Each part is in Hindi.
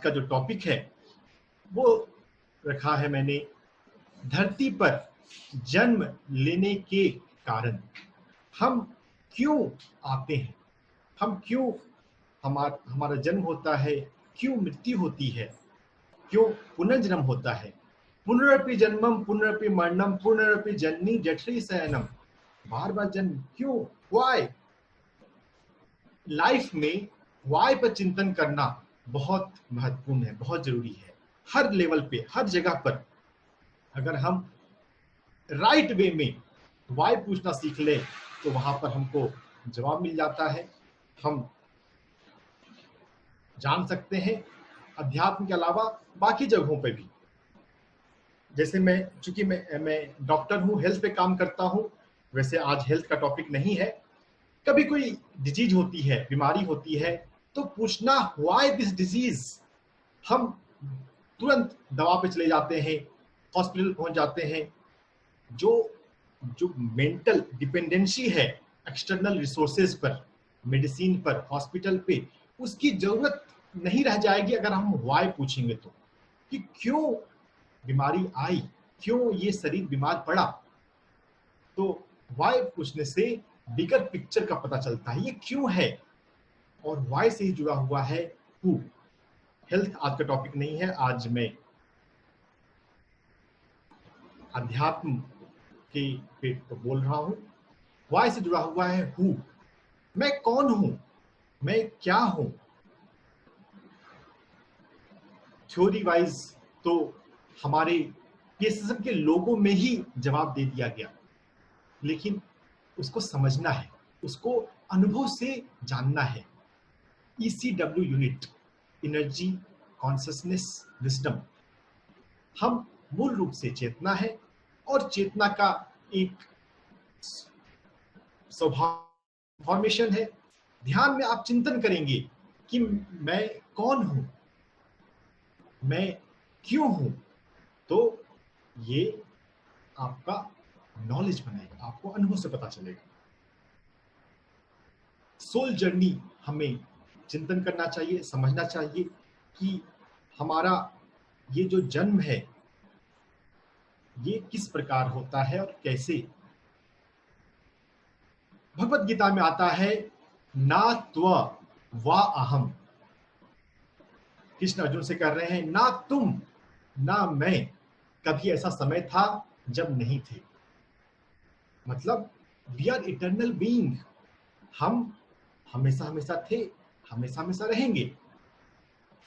का जो टॉपिक है वो रखा है मैंने, धरती पर जन्म लेने के कारण। हम क्यों आते हैं, हम क्यों, हमारा जन्म होता है, क्यों मृत्यु होती है, क्यों पुनर्जन्म होता है। पुनरपि जन्मम पुनरपि मरणम पुनरपि जननी जठरी शयनम। बार बार जन्म क्यों, व्हाई। लाइफ में व्हाई पर चिंतन करना बहुत महत्वपूर्ण है, बहुत जरूरी है। हर लेवल पे, हर जगह पर अगर हम राइट वे में व्हाई पूछना सीख ले तो वहां पर हमको जवाब मिल जाता है। हम जान सकते हैं अध्यात्म के अलावा बाकी जगहों पे भी। जैसे चूंकि मैं डॉक्टर हूं, हेल्थ पे काम करता हूं, वैसे आज हेल्थ का टॉपिक नहीं है। कभी कोई डिजीज होती है, बीमारी होती है, तो पूछना व्हाई दिस डिजीज। हम तुरंत दवा पे चले जाते हैं, हॉस्पिटल पहुंच जाते हैं। जो मेंटल डिपेंडेंसी है एक्सटर्नल रिसोर्सेज पर, मेडिसिन पर, हॉस्पिटल पे, उसकी जरूरत नहीं रह जाएगी अगर हम व्हाई पूछेंगे तो, कि क्यों बीमारी आई, क्यों ये शरीर बीमार पड़ा। तो व्हाई पूछने से बिगर पिक्चर का पता चलता है, ये क्यों है। और व्हाई से ही जुड़ा हुआ है हु। हेल्थ आज का टॉपिक नहीं है, आज मैं अध्यात्म के पे तो बोल रहा हूं। व्हाई से जुड़ा हुआ है हु। मैं कौन हूं, मैं क्या हूं। थ्योरी वाइज तो हमारे केसिज्म के लोगों में ही जवाब दे दिया गया, लेकिन उसको समझना है, उसको अनुभव से जानना है। ECW unit, energy consciousness wisdom. हम मूल रूप से चेतना है, और चेतना का एक स्वभाव फॉर्मेशन है। ध्यान में आप चिंतन करेंगे कि मैं कौन हूं, मैं क्यों हूं, तो ये आपका नॉलेज बनाएगा, आपको अनुभव से पता चलेगा। सोल जर्नी हमें चिंतन करना चाहिए, समझना चाहिए कि हमारा ये जो जन्म है ये किस प्रकार होता है और कैसे। भगवत गीता में आता है, ना त्व वा अहम। कृष्ण अर्जुन से कह रहे हैं, ना तुम ना मैं, कभी ऐसा समय था जब नहीं थे। मतलब वी आर इटर्नल बीइंग। हम हमेशा हमेशा थे, हमेशा हमेशा रहेंगे।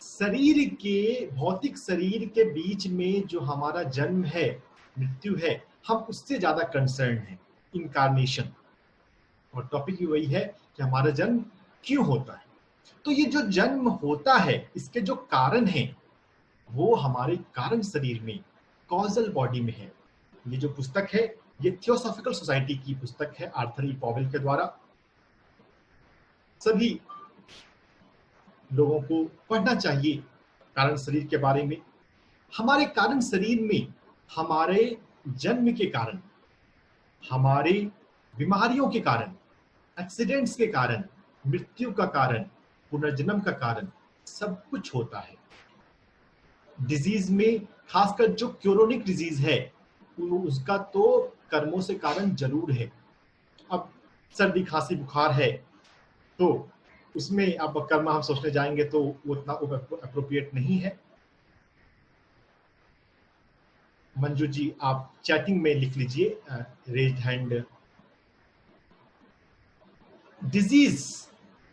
शरीर के, भौतिक शरीर के बीच में जो हमारा जन्म है, मृत्यु है, हम उससे ज्यादा कंसर्न है, इनकारनेशन। और टॉपिक भी वही है कि हमारा जन्म क्यों होता है। तो ये जो जन्म होता है, इसके जो कारण हैं वो हमारे कारण शरीर में, कॉजल बॉडी में है। ये जो पुस्तक है ये थियोसॉफिकल सोसाइटी की पुस्तक है, आर्थर ई पॉवेल के द्वारा। सभी लोगों को पढ़ना चाहिए कारण शरीर के बारे में। हमारे कारण शरीर में हमारे जन्म के कारण, हमारे बीमारियों के कारण, एक्सीडेंट्स के कारण, मृत्यु का कारण, पुनर्जन्म का कारण, सब कुछ होता है। डिजीज में खासकर जो क्रोनिक डिजीज है उसका तो कर्मों से कारण जरूर है। अब सर्दी खांसी बुखार है तो उसमें अब कर्म हम सोचने जाएंगे तो वो उतना अप्रोप्रिएट नहीं है। मंजू जी आप चैटिंग में लिख लीजिए रेज्ड हैंड। डिजीज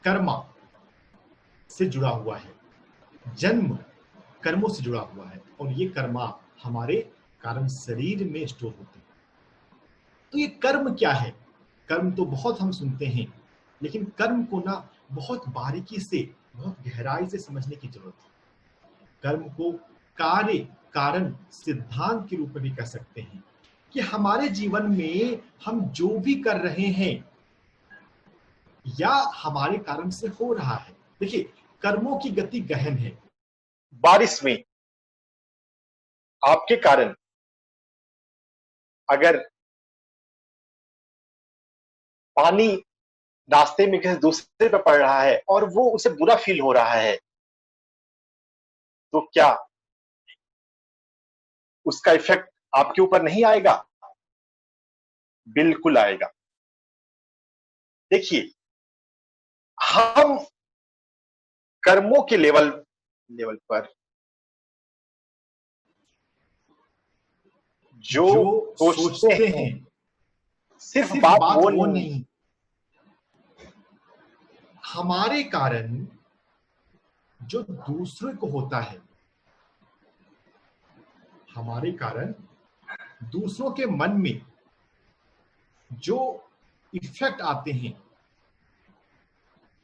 कर्मा से जुड़ा हुआ है, जन्म कर्मों से जुड़ा हुआ है, और ये कर्मा हमारे कारण शरीर में स्टोर होते हैं। तो ये कर्म क्या है? कर्म तो बहुत हम सुनते हैं, लेकिन कर्म को ना बहुत बारीकी से, बहुत गहराई से समझने की जरूरत है। कर्म को कार्य कारण सिद्धांत के रूप में भी कह सकते हैं कि हमारे जीवन में हम जो भी कर रहे हैं या हमारे कारण से हो रहा है। देखिए कर्मों की गति गहन है। बारिश में आपके कारण अगर पानी रास्ते में किसी दूसरे पे पड़ रहा है और वो उसे बुरा फील हो रहा है, तो क्या उसका इफेक्ट आपके ऊपर नहीं आएगा? बिल्कुल आएगा। देखिए, हम कर्मों के लेवल पर जो सोचते हैं, सिर्फ बात वो नहीं, हमारे कारण जो दूसरे को होता है, हमारे कारण दूसरों के मन में जो इफेक्ट आते हैं,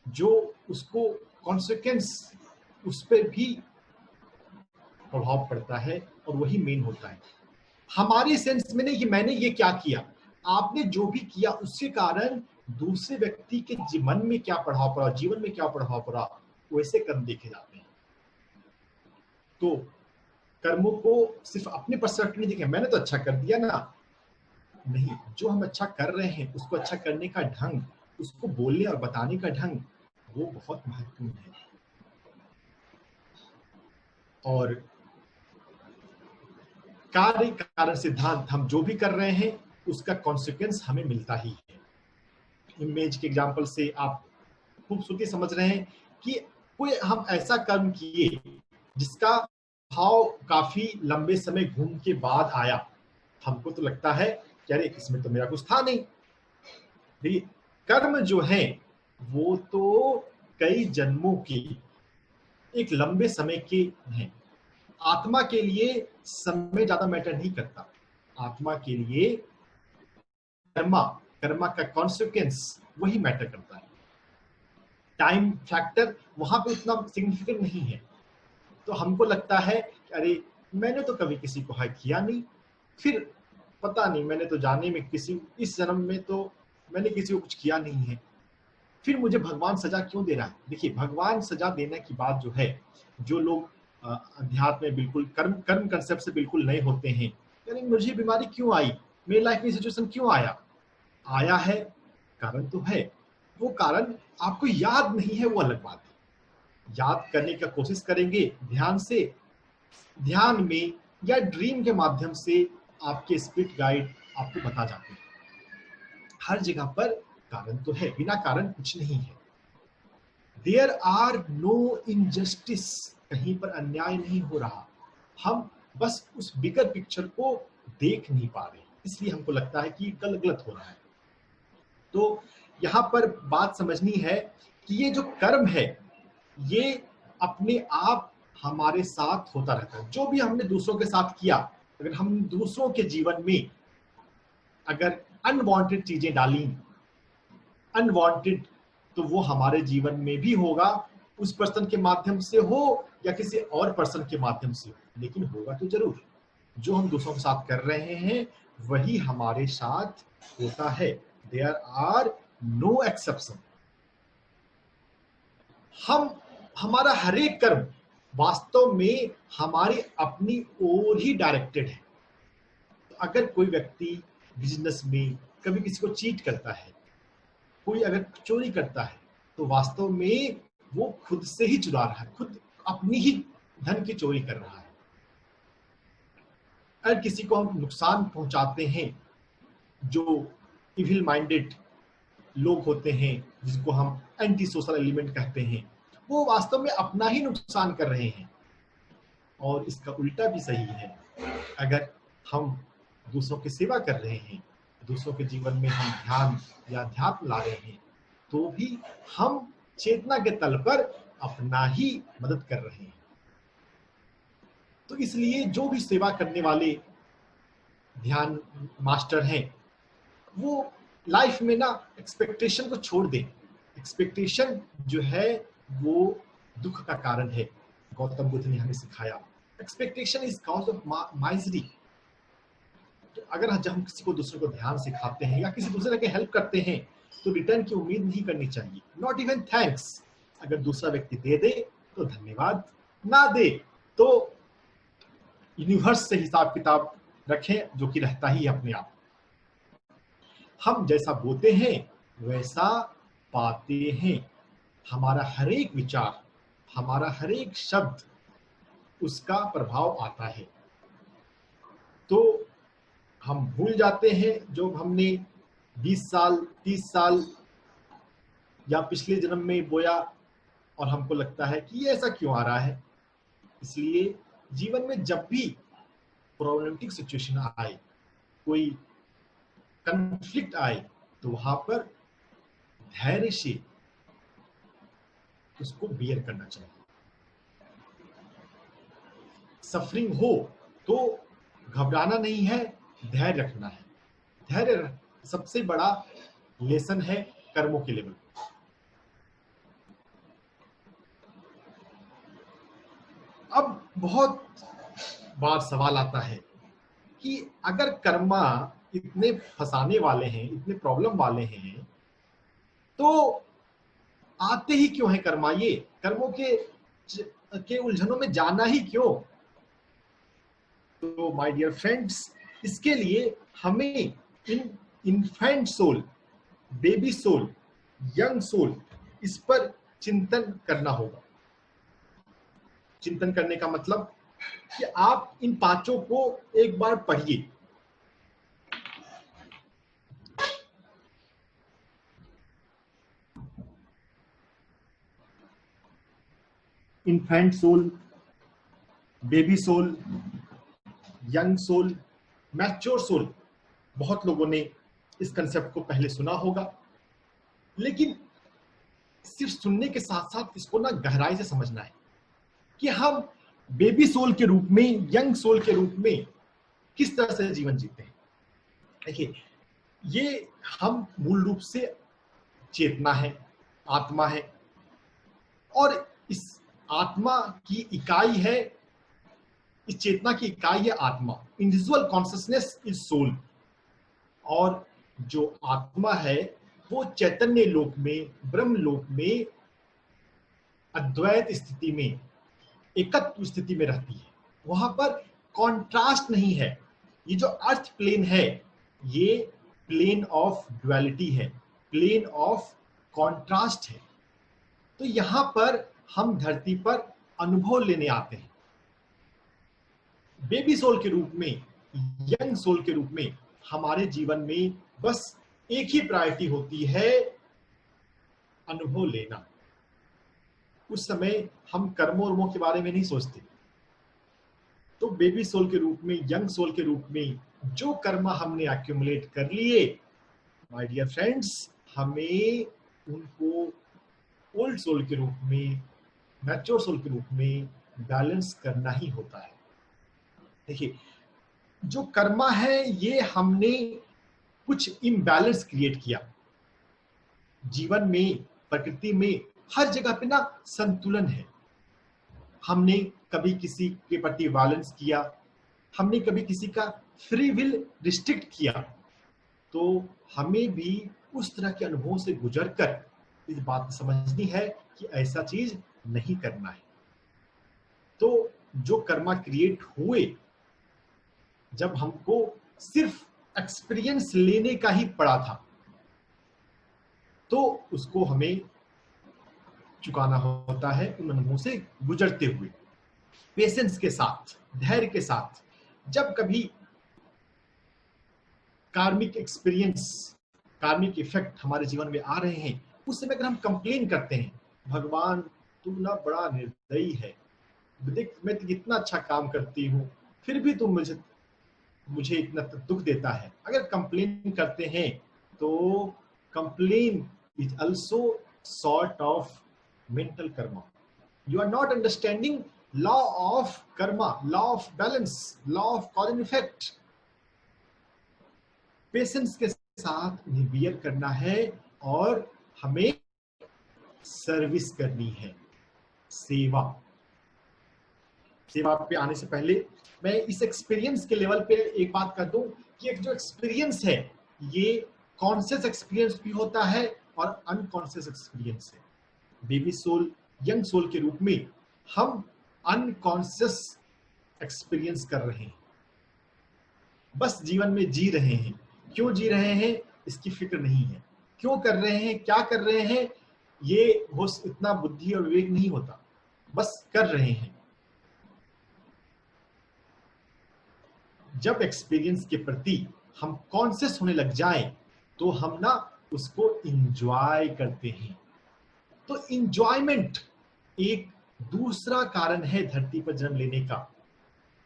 जो उसको कॉन्सिक्वेंस, उस पर भी प्रभाव पड़ता है, और वही मेन होता है। हमारी सेंस में नहीं कि मैंने ये क्या किया, आपने जो भी किया उसके कारण दूसरे व्यक्ति के मन में क्या प्रभाव पड़ा, जीवन में क्या प्रभाव पड़ा, वैसे कर्म देखे जाते हैं। तो कर्मों को सिर्फ अपने पर्सपेक्टिव नहीं देखें, मैंने तो अच्छा कर दिया ना, नहीं, जो हम अच्छा कर रहे हैं उसको अच्छा करने का ढंग, उसको बोलने और बताने का ढंग, वो बहुत महत्वपूर्ण है। और कार्य कारण सिद्धांत, हम जो भी कर रहे हैं उसका कॉन्सिक्वेंस हमें मिलता ही है। इमेज के एग्जांपल से आप खूबसूरती समझ रहे हैं कि कोई हम ऐसा कर्म किए जिसका भाव काफी लंबे समय घूम के बाद आया, हमको तो लगता है कि अरे इसमें तो मेरा कुछ था नहीं। देखिए, कर्म जो है वो तो कई जन्मों के एक लंबे समय के हैं। आत्मा के लिए समय ज्यादा मैटर नहीं करता, आत्मा के लिए कर्मा का कॉन्सिक्वेंस वही मैटर करता है। टाइम फैक्टर वहां पे उतना सिग्निफिकेंट नहीं है। तो हमको लगता है कि अरे मैंने तो कभी किसी को हक किया नहीं, फिर पता नहीं मैंने तो जाने में किसी, इस जन्म में तो मैंने किसी को कुछ किया नहीं है, फिर मुझे भगवान सजा क्यों दे रहा है। देखिए, भगवान सजा देने की बात जो है, जो लोग अध्यात्म में बिल्कुल कर्म कंसेप्ट से बिल्कुल नए होते हैं, यानी मुझे बीमारी क्यों आई, मेरी लाइफ में सिचुएशन क्यों आया है, कारण तो है। वो कारण आपको याद नहीं है, वो अलग बात है। याद करने का कोशिश करेंगे ध्यान से, ध्यान में या ड्रीम के माध्यम से आपके स्पिरिट गाइड आपको बता जाते हैं। हर जगह पर कारण तो है, बिना कारण कुछ नहीं है। देयर आर नो इनजस्टिस, कहीं पर अन्याय नहीं हो रहा, हम बस उस बिगर पिक्चर को देख नहीं पा रहे, इसलिए हमको लगता है कि गलत हो रहा है। तो यहां पर बात समझनी है कि ये जो कर्म है ये अपने आप हमारे साथ होता रहता है। जो भी हमने दूसरों के साथ किया, अगर हम दूसरों के जीवन में अगर अनवांटेड चीजें डाली, अनवांटेड, तो वो हमारे जीवन में भी होगा, उस पर्सन के माध्यम से हो या किसी और पर्सन के माध्यम से हो, लेकिन होगा तो जरूर। जो हम दूसरों के साथ कर रहे हैं वही हमारे साथ होता है। There are no exception. हमारा हर एक कर्म वास्तव में हमारी अपनी ओर ही डायरेक्टेड है। तो अगर कोई व्यक्ति बिजनेस में कभी किसी को चीट करता है, कोई अगर चोरी करता है, तो वास्तव में वो खुद से ही चुरा रहा है, खुद अपनी ही धन की चोरी कर रहा है। अगर किसी को हम नुकसान पहुंचाते हैं, जो इविल माइंडेड लोग होते हैं जिसको हम एंटी सोशल एलिमेंट कहते हैं, वो वास्तव में अपना ही नुकसान कर रहे हैं। और इसका उल्टा भी सही है, अगर हम दूसरों की सेवा कर रहे हैं, दूसरों के जीवन में हम ध्यान या अध्यात्म ला रहे हैं, तो भी हम चेतना के तल पर अपना ही मदद कर रहे हैं। तो इसलिए जो भी सेवा करने वाले ध्यान मास्टर हैं, वो लाइफ में ना एक्सपेक्टेशन को छोड़ दें। एक्सपेक्टेशन जो है वो दुख का कारण है। गौतम बुद्ध ने हमें सिखाया, expectation is cause of misery. तो अगर जब हम किसी को दूसरे को ध्यान सिखाते हैं या किसी दूसरे के हेल्प करते हैं, तो रिटर्न की उम्मीद नहीं करनी चाहिए, नॉट इवन थैंक्स। अगर दूसरा व्यक्ति दे दे तो धन्यवाद, ना दे तो यूनिवर्स से हिसाब किताब रखें, जो कि रहता ही अपने आप। हम जैसा बोलते हैं वैसा पाते हैं। हमारा हर एक विचार, हमारा हर एक शब्द उसका प्रभाव आता है। तो हम भूल जाते हैं जो हमने 20 साल 30 साल या पिछले जन्म में बोया, और हमको लगता है कि ये ऐसा क्यों आ रहा है। इसलिए जीवन में जब भी प्रॉब्लमेटिक सिचुएशन आए, कोई कन्फ्लिक्ट आए, तो वहां पर धैर्य से उसको बियर करना चाहिए। सफरिंग हो तो घबराना नहीं है, धैर्य रखना है। धैर्य सबसे बड़ा लेसन है कर्मों के लेवल। अब बहुत बार सवाल आता है कि अगर कर्मा इतने फंसाने वाले हैं, इतने प्रॉब्लम वाले हैं, तो आते ही क्यों है कर्मा? ये कर्मों के उलझनों में जाना ही क्यों? तो माय डियर फ्रेंड्स, इसके लिए हमें infant soul, baby soul, young soul, इस पर चिंतन करना होगा। चिंतन करने का मतलब कि आप इन पांचों को एक बार पढ़िए। Infant soul, baby soul, young soul, mature soul. बहुत लोगों ने इस कंसेप्ट को पहले सुना होगा, लेकिन सिर्फ सुनने के साथ साथ इसको ना गहराई से समझना है कि हम बेबी सोल के रूप में, यंग सोल के रूप में किस तरह से जीवन जीते हैं। देखिए, ये हम मूल रूप से चेतना है, आत्मा है, और इस आत्मा की इकाई है, इस चेतना की इकाई है आत्मा। Individual consciousness is soul. और जो आत्मा है वो चैतन्य लोक में, ब्रह्म लोक में, अद्वैत स्थिति में, एकत्व स्थिति में रहती है। वहां पर कॉन्ट्रास्ट नहीं है। ये जो अर्थ प्लेन है, ये प्लेन ऑफ ड्युअलिटी है, प्लेन ऑफ कॉन्ट्रास्ट है। तो यहां पर हम धरती पर अनुभव लेने आते हैं। बेबी सोल के रूप में, यंग सोल के रूप में हमारे जीवन में बस एक ही प्रायोरिटी होती है, अनुभव लेना। उस समय हम कर्मों वर्मों के बारे में नहीं सोचते। तो बेबी सोल के रूप में, यंग सोल के रूप में जो कर्म हमने एक्यूमुलेट कर लिए, माय डियर फ्रेंड्स, हमें उनको ओल्ड सोल के रूप में, मैच्योर सोल के रूप में बैलेंस करना ही होता है। देखिए, जो कर्मा है ये हमने कुछ इम्बैलेंस क्रिएट किया जीवन में, प्रकृति में, हर जगह पे ना संतुलन है। हमने कभी किसी के प्रति वायलेंस किया, हमने कभी किसी का फ्री विल रिस्ट्रिक्ट किया, तो हमें भी उस तरह के अनुभवों से गुजरकर इस बात समझनी है कि ऐसा चीज नहीं करना है। तो जो कर्मा क्रिएट हुए, जब हमको सिर्फ एक्सपीरियंस लेने का ही पड़ा था, तो उसको हमें चुकाना होता है उन अनुभवों से गुजरते हुए, पेशेंस के साथ, धैर्य के साथ। जब कभी कार्मिक एक्सपीरियंस, कार्मिक इफेक्ट हमारे जीवन में आ रहे हैं, उस समय अगर हम कंप्लेन करते हैं, भगवान तू ना बड़ा निर्दयी है, देख मैं इतना अच्छा काम करती हूँ फिर भी तुम मुझे इतना दुख देता है, अगर कंप्लेन करते हैं, तो complain is also sort of mental karma. You are not understanding law of karma, law of balance, law of cause and effect. Patience के साथ उन्हें बियर करना है और हमें सर्विस करनी है, सेवा। सेवा पे आने से पहले मैं इस एक्सपीरियंस के लेवल पे एक बात कर दूं कि एक जो एक्सपीरियंस है, ये कॉन्शियस एक्सपीरियंस भी होता है और अनकॉन्शियस एक्सपीरियंस है। बेबी सोल, यंग सोल के रूप में हम अनकॉन्शियस एक्सपीरियंस कर रहे हैं, बस जीवन में जी रहे हैं। क्यों जी रहे हैं इसकी फिक्र नहीं है, क्यों कर रहे हैं, क्या कर रहे हैं, ये इतना बुद्धि और विवेक नहीं होता, बस कर रहे हैं। जब एक्सपीरियंस के प्रति हम कॉन्शियस होने लग जाएं तो हम ना उसको इंजॉय करते हैं। तो इंजॉयमेंट एक दूसरा कारण है धरती पर जन्म लेने का।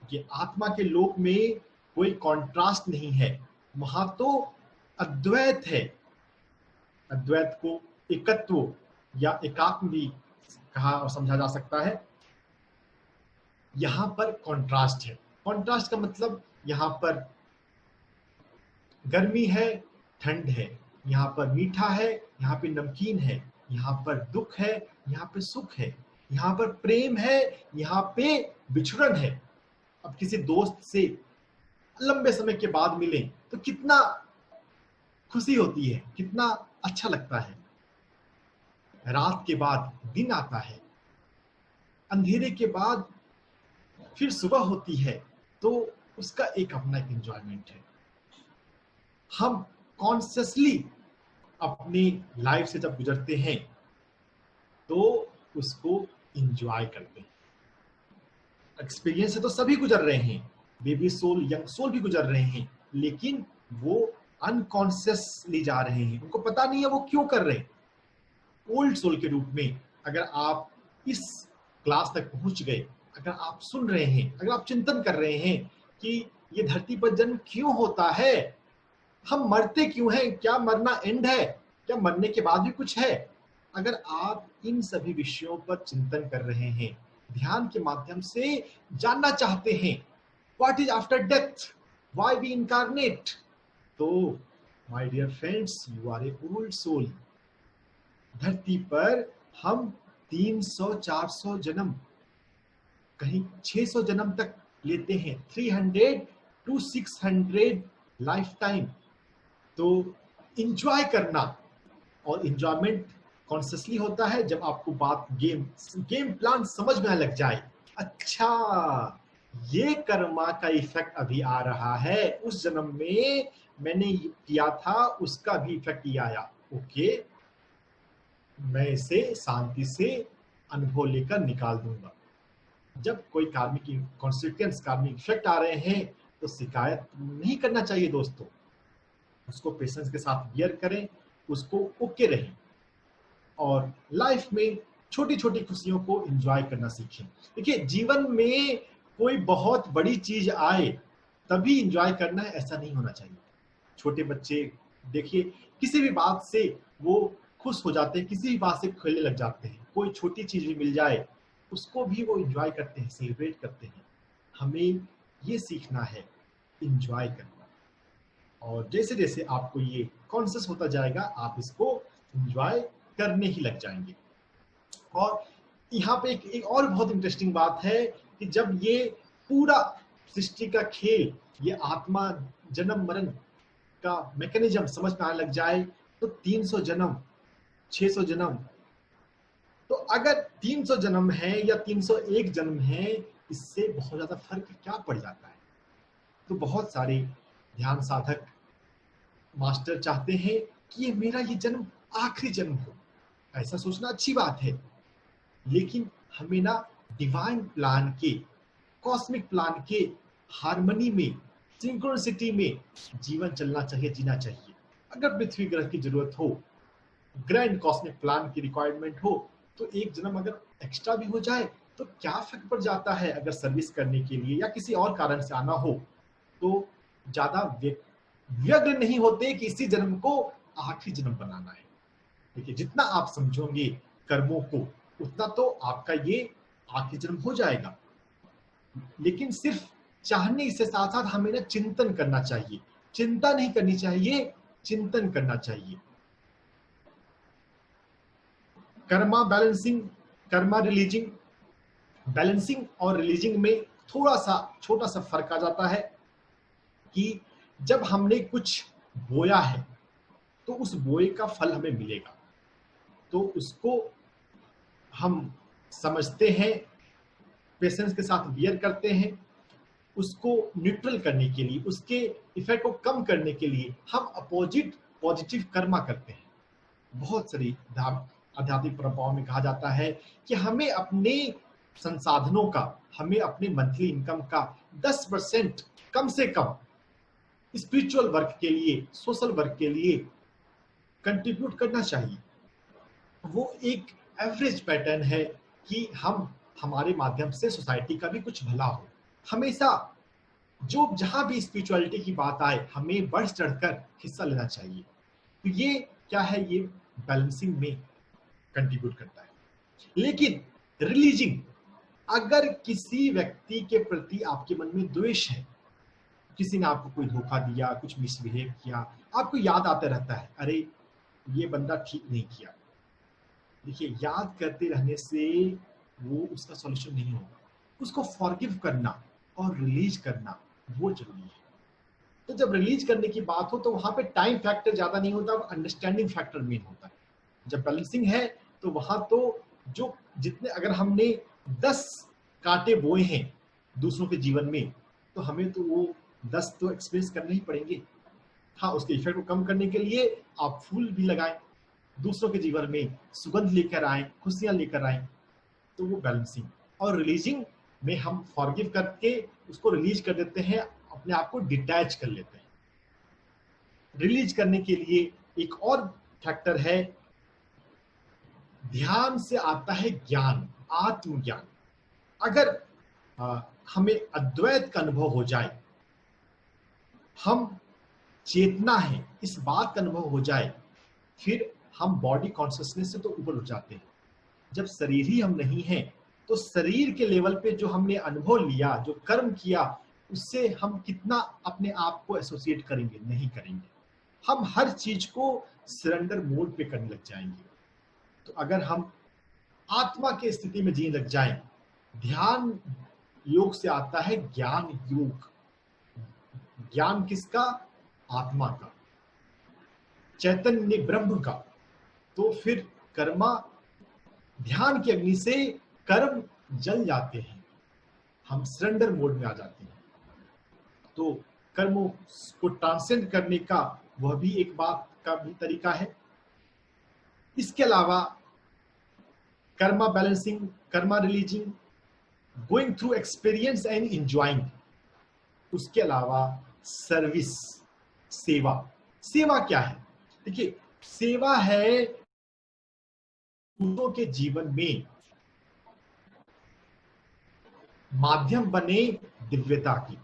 कि आत्मा के लोक में कोई कॉन्ट्रास्ट नहीं है, वहां तो अद्वैत है। अद्वैत को एकत्व या एकात्म भी कहा और समझा जा सकता है। यहां पर कॉन्ट्रास्ट है। कॉन्ट्रास्ट का मतलब यहां पर गर्मी है, ठंड है, यहाँ पर मीठा है, यहाँ पे नमकीन है, यहाँ पर दुख है, यहाँ पे सुख है, यहाँ पर प्रेम है, यहाँ पे बिछड़न है। अब किसी दोस्त से लंबे समय के बाद मिले तो कितना खुशी होती है, कितना अच्छा लगता है। रात के बाद दिन आता है, अंधेरे के बाद फिर सुबह होती है, तो उसका एक अपना एक एंजॉयमेंट है। हम कॉन्शियसली अपनी लाइफ से जब गुजरते हैं तो उसको इंजॉय करते हैं। एक्सपीरियंस से तो सभी गुजर रहे हैं, बेबी सोल, यंग सोल भी गुजर रहे हैं, लेकिन वो अनकॉन्शियसली जा रहे हैं, उनको पता नहीं है वो क्यों कर रहे हैं। ओल्ड सोल के रूप में अगर आप इस क्लास तक पहुंच गए, अगर आप सुन रहे हैं, अगर आप चिंतन कर रहे हैं कि ये धरती पर जन्म क्यों होता है, हम मरते क्यों हैं, क्या मरना एंड है, क्या मरने के बाद भी कुछ है, अगर आप इन सभी विषयों पर चिंतन कर रहे हैं, ध्यान के माध्यम से जानना चाहते हैं what is after death, why we incarnate, तो my dear friends, you are a old soul. धरती पर हम 300-400 जन्म, कहीं 600 जन्म तक लेते हैं, 300 to 600 लाइफ टाइम। तो इंजॉय करना, और इंजॉयमेंट कॉन्शियसली होता है जब आपको बात गेम प्लान समझ में लग जाए। अच्छा, ये कर्मा का इफेक्ट अभी आ रहा है, उस जन्म में मैंने किया था, उसका भी इफेक्ट ये आया, ओके, मैं इसे शांति से अनुभव लेकर निकाल दूंगा। जब कोई कार्मिक कॉन्सिक्वेंस, कार्मिक इफेक्ट आ रहे हैं तो शिकायत नहीं करना चाहिए दोस्तों, उसको पेशेंस के साथ बियर करें, उसको ओके रहें, और लाइफ में छोटी छोटी खुशियों को एंजॉय करना सीखें। देखिए, जीवन में कोई बहुत बड़ी चीज आए तभी एंजॉय करना है, ऐसा नहीं होना चाहिए। छोटे बच्चे देखिए, किसी भी बात से वो खुश हो जाते हैं, किसी भी बात से खेलने लग जाते हैं, कोई छोटी चीज भी मिल जाए उसको भी वो एंजॉय करते हैं, सेलिब्रेट करते हैं। हमें ये सीखना है, एंजॉय करना, और जैसे जैसे आपको ये कॉन्शियस होता जाएगा आप इसको एंजॉय करने ही लग जाएंगे। और यहाँ पे एक और बहुत इंटरेस्टिंग बात है कि जब ये पूरा सृष्टि का खेल, ये आत्मा जन्म मरण का मैकेनिज्म समझ में आने लग जाए तो 300 जन्म, 600 जन्म, तो अगर 300 जन्म है या 301 जन्म है, इससे बहुत ज्यादा फर्क क्या पड़ जाता है। तो बहुत सारे ध्यान साधक मास्टर चाहते हैं कि ये मेरा ये जन्म आखिरी जन्म हो। ऐसा सोचना अच्छी बात है, लेकिन हमें ना डिवाइन प्लान के, कॉस्मिक प्लान के हार्मनी में, सिंक्रोनिसिटी में जीवन चलना चाहिए, जीना चाहिए। अगर पृथ्वी ग्रह की जरूरत हो, ग्रैंड कॉस्मिक प्लान की रिक्वायरमेंट हो, तो एक जन्म अगर एक्स्ट्रा भी हो जाए तो क्या फर्क पड़ जाता है। अगर सर्विस करने के लिए या किसी और कारण से आना हो तो ज्यादा व्यग्र नहीं होते कि इसी जन्म को आखिरी जन्म बनाना है। देखिए, जितना आप समझोगे कर्मों को, उतना तो आपका ये आखिरी जन्म हो जाएगा। लेकिन सिर्फ चाहने से साथ साथ हमें ना चिंतन करना चाहिए, चिंता नहीं करनी चाहिए, चिंतन करना चाहिए। Karma balancing, Karma releasing, balancing और रिलीजिंग में थोड़ा सा छोटा सा फर्क आ जाता है कि जब हमने कुछ बोया है तो उस बोए का फल हमें मिलेगा, तो उसको हम समझते हैं, पेशेंस के साथ बियर करते हैं, उसको न्यूट्रल करने के लिए, उसके इफेक्ट को कम करने के लिए हम अपोजिट पॉजिटिव कर्मा करते हैं। बहुत सारी आध्यात्मिक परंपराओं में कहा जाता है कि हमें अपने संसाधनों का, हमें अपने मंथली इनकम का 10% कम से कम स्पिरिचुअल वर्क के लिए, सोशल वर्क के लिए कंट्रीब्यूट करना चाहिए। वो एक एवरेज पैटर्न है कि हम हमारे माध्यम से सोसाइटी का भी कुछ भला हो। हमेशा जो जहां भी स्पिरिचुअलिटी की बात आए, हमें बढ़ चढ़कर हिस्सा लेना चाहिए। तो ये क्या है, ये बैलेंसिंग में कंट्रीब्यूट करता है। लेकिन रिलीजिंग, अगर किसी व्यक्ति के प्रति आपके मन में द्वेष है, किसी ने आपको कोई धोखा दिया, कुछ मिसबिहेव किया, आपको याद आता रहता है, अरे ये बंदा ठीक नहीं किया। देखिए, याद करते रहने से वो उसका सॉल्यूशन नहीं होगा। उसको फॉरगिव करना और रिलीज करना वो जरूरी है। तो जब रिलीज करने की बात हो तो वहां पे टाइम फैक्टर ज्यादा नहीं होता, अंडरस्टैंडिंग फैक्टर मेन होता है। जब बैलेंसिंग है तो वहां तो जो जितने, अगर हमने 10 कांटे बोए हैं दूसरों के जीवन में, तो हमें तो वो 10 तो एक्सपीरियंस करने ही पड़ेंगे। हाँ, उसके इफेक्ट को कम करने के लिए आप फूल भी लगाएं, दूसरों के जीवन में सुगंध लेकर आए, खुशियां लेकर आए, तो वो बैलेंसिंग। और रिलीजिंग में हम फॉरगिव करके उसको रिलीज कर देते हैं, अपने आप को डिटैच कर लेते हैं। रिलीज करने के लिए एक और फैक्टर है, ध्यान से आता है ज्ञान, आत्मज्ञान। अगर हमें अद्वैत का अनुभव हो जाए, हम चेतना है इस बात का अनुभव हो जाए, फिर हम बॉडी कॉन्शियसनेस से तो ऊपर उठ जाते हैं। जब शरीर ही हम नहीं हैं, तो शरीर के लेवल पे जो हमने अनुभव लिया, जो कर्म किया, उससे हम कितना अपने आप को एसोसिएट करेंगे? नहीं करेंगे। हम हर चीज को सरेंडर मोड पे करने लग जाएंगे। तो अगर हम आत्मा के स्थिति में जीने लग जाएं, ध्यान योग से आता है ज्ञान योग। ज्ञान किसका? आत्मा का, चैतन्य ब्रह्म का। तो फिर कर्मा, ध्यान की अग्नि से कर्म जल जाते हैं, हम सरेंडर मोड में आ जाते हैं। तो कर्मों को ट्रांसेंड करने का वह भी एक बात का भी तरीका है। इसके अलावा Karma balancing, Karma releasing, going through experience and enjoying. उसके अलावा सर्विस, सेवा। सेवा क्या है? देखिए, सेवा है दूसरों के जीवन में माध्यम बने दिव्यता की।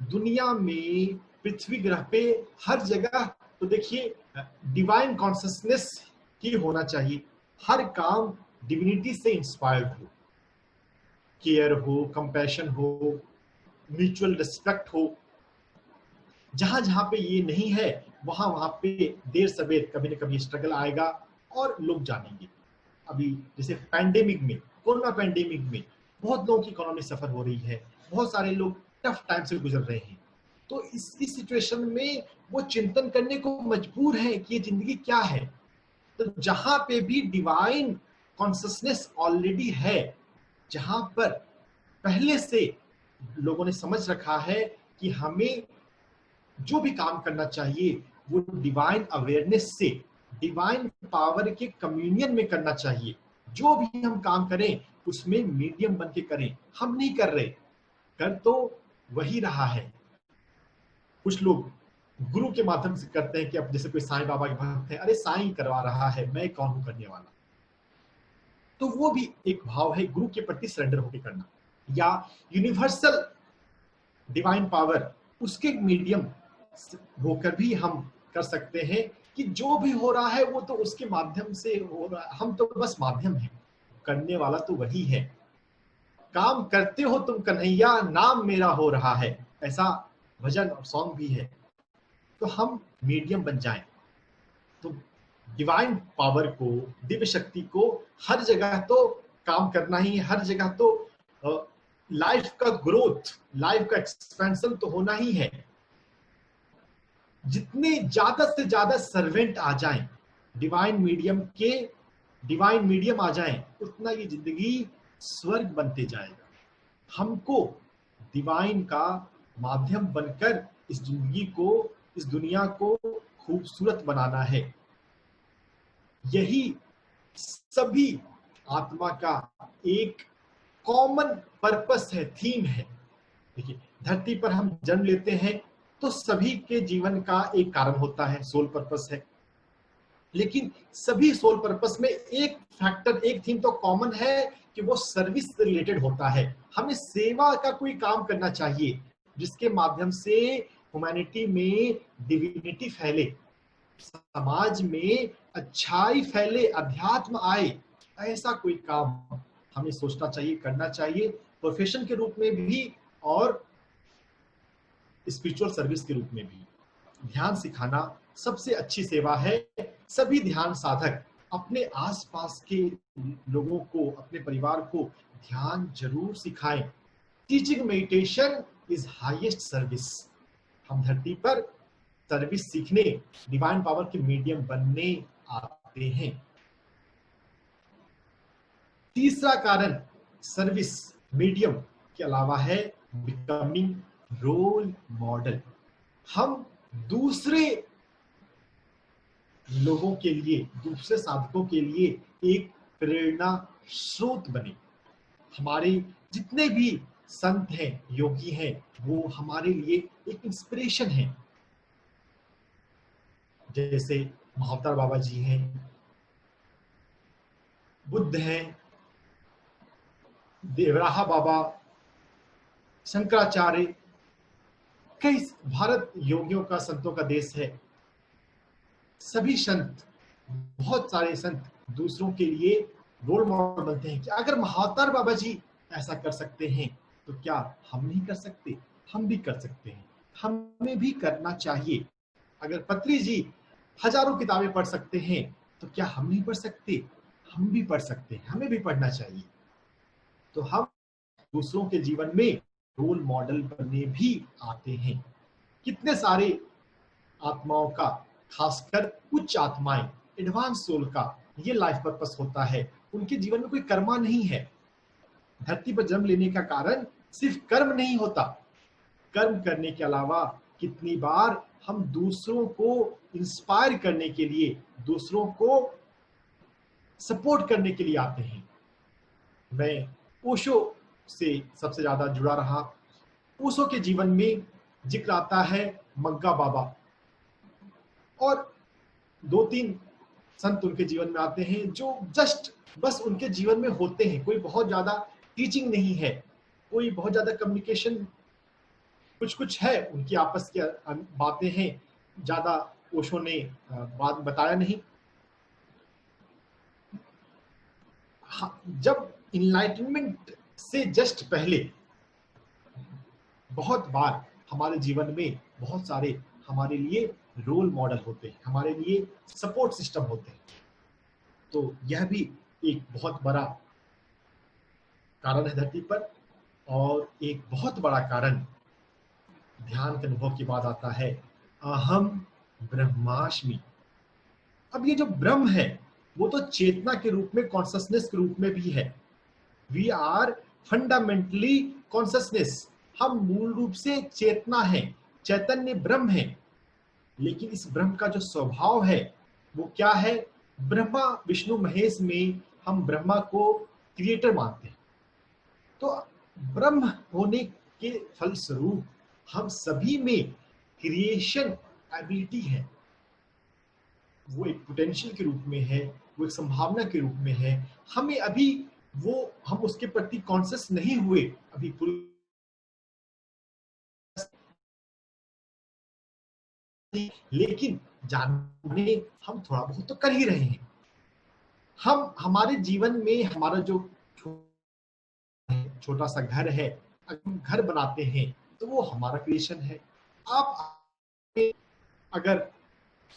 दुनिया में, पृथ्वी ग्रह पे हर जगह तो देखिए डिवाइन कॉन्शियसनेस ही होना चाहिए। हर काम डिविनिटी से इंस्पायर्ड हो, केयर हो, कंपैशन हो, म्यूचुअल रिस्पेक्ट हो। जहां जहां पे ये नहीं है, वहां वहां पे देर सवेर कभी न कभी स्ट्रगल आएगा और लोग जानेंगे। अभी जैसे पैंडेमिक में, कोरोना पैंडेमिक में बहुत लोगों की इकोनॉमी सफर हो रही है, बहुत सारे लोग टफ टाइम से गुजर रहे हैं। तो इस सिचुएशन में वो चिंतन करने को मजबूर है कि ये जिंदगी क्या है। तो जहां पे भी डिवाइन कॉन्शियसनेस ऑलरेडी है, जहां पर पहले से लोगों ने समझ रखा है कि हमें जो भी काम करना चाहिए वो डिवाइन अवेयरनेस से, डिवाइन पावर के कम्युनियन में करना चाहिए। जो भी हम काम करें उसमें मीडियम बन के करें। हम नहीं कर रहे, कर तो वही रहा है। कुछ लोग गुरु के माध्यम से करते हैं कि अब जैसे कोई साईं बाबा के भक्त हैं, अरे साईं करवा रहा है, मैं कौन हूं करने वाला। तो वो भी एक भाव है गुरु के प्रति सरेंडर होकर करना। या यूनिवर्सल डिवाइन पावर, उसके मीडियम होकर भी हम कर सकते हैं कि जो भी हो रहा है वो तो उसके माध्यम से हो रहा है, हम तो बस माध्यम हैं, करने वाला तो वही है। काम करते हो तुम कन्हैया, नाम मेरा हो रहा है, ऐसा भजन और सॉन्ग भी है। तो हम मीडियम बन जाएं, तो डिवाइन पावर को, दिव्य शक्ति को हर जगह तो काम करना ही है, हर जगह तो लाइफ का ग्रोथ, लाइफ का एक्सपेंशन तो होना ही है। जितने ज्यादा से ज्यादा सर्वेंट आ जाएं, डिवाइन मीडियम आ जाएं, उतना ये जिंदगी स्वर्ग बनते जाएगा। हमको डिवाइन का माध्यम बनकर इस जिंदगी को, इस दुनिया को खूबसूरत बनाना है। यही सभी आत्मा का एक कॉमन पर्पस है, थीम है। देखिए, धरती पर हम जन्म लेते हैं तो सभी के जीवन का एक कारण होता है, सोल पर्पस है। लेकिन सभी सोल पर्पस में एक फैक्टर, एक थीम तो कॉमन है कि वो सर्विस से रिलेटेड होता है। हमें सेवा का कोई काम करना चाहिए जिसके माध्यम से ह्यूमैनिटी में डिविनिटी फैले, समाज में अच्छाई फैले, अध्यात्म आए। ऐसा कोई काम हमें सोचना चाहिए, करना चाहिए, प्रोफेशन के रूप में भी और स्पिरिचुअल सर्विस के रूप में भी। ध्यान सिखाना सबसे अच्छी सेवा है। सभी ध्यान साधक अपने आसपास के लोगों को, अपने परिवार को ध्यान जरूर सिखाएं। Teaching meditation is highest service. हम धरती पर सर्विस सीखने, डिवाइन पावर के मीडियम बनने आते हैं। तीसरा कारण सर्विस मीडियम के अलावा है बिकमिंग रोल मॉडल। हम दूसरे लोगों के लिए, दूसरे साधकों के लिए एक प्रेरणा स्रोत बने। हमारे जितने भी संत हैं, योगी हैं, वो हमारे लिए एक इंस्पिरेशन है। जैसे महाअवतार बाबा जी हैं, बुद्ध हैं, देवराहा बाबा, शंकराचार्य, कई भारत योगियों का, संतों का देश है। सभी संत, बहुत सारे संत दूसरों के लिए रोल मॉडल बनते हैं कि अगर महाअवतार बाबा जी ऐसा कर सकते हैं तो क्या हम नहीं कर सकते? हम भी कर सकते हैं, हमें भी करना चाहिए। अगर पत्री जी हजारों किताबें पढ़ सकते हैं तो क्या हम नहीं पढ़ सकते? हम भी पढ़ सकते हैं, हमें भी पढ़ना चाहिए। तो हम दूसरों के जीवन में रोल मॉडल बनने भी आते हैं। कितने सारे आत्माओं का, खासकर उच्च आत्माएं, एडवांस सोल का ये लाइफ पर्पस होता है। उनके जीवन में कोई कर्मा नहीं है। धरती पर जन्म लेने का कारण सिर्फ कर्म नहीं होता। कर्म करने के अलावा कितनी बार हम दूसरों को इंस्पायर करने के लिए, दूसरों को सपोर्ट करने के लिए आते हैं। मैं ओशो से सबसे ज्यादा जुड़ा रहा। ओशो के जीवन में जिक्र आता है मग्गा बाबा, और 2-3 संत उनके जीवन में आते हैं जो जस्ट बस उनके जीवन में होते हैं। कोई बहुत ज्यादा टीचिंग नहीं है, कोई बहुत ज्यादा कम्युनिकेशन, कुछ कुछ है, उनकी आपस की बातें हैं, ज्यादा ओशो ने बात बताया नहीं। जब इनलाइटनमेंट से जस्ट पहले बहुत बार हमारे जीवन में बहुत सारे हमारे लिए रोल मॉडल होते हैं, हमारे लिए सपोर्ट सिस्टम होते हैं। तो यह भी एक बहुत बड़ा कारण है धरती पर। और एक बहुत बड़ा कारण ध्यान के अनुभव की बात आता है, अहम ब्रह्मास्मि। अब ये जो ब्रह्म है वो तो चेतना के रूप में, कॉन्शसनेस के रूप में भी है। We are fundamentally consciousness. हम मूल रूप से चेतना है, चैतन्य ब्रह्म है। लेकिन इस ब्रह्म का जो स्वभाव है वो क्या है? ब्रह्मा विष्णु महेश में हम ब्रह्मा को क्रिएटर मानते हैं। तो ब्रह्म होने के फलस्वरूप हम सभी में क्रिएशन एबिलिटी है। वो एक पोटेंशियल के रूप में है, वो एक संभावना के रूप में है। हमें अभी वो, हम उसके प्रति कॉन्शियस नहीं हुए अभी पूरी, लेकिन जानने हम थोड़ा बहुत तो कर ही रहे हैं। हम हमारे जीवन में हमारा जो छोटा सा घर है, अगर हम घर बनाते हैं तो वो हमारा क्रिएशन है। आप अगर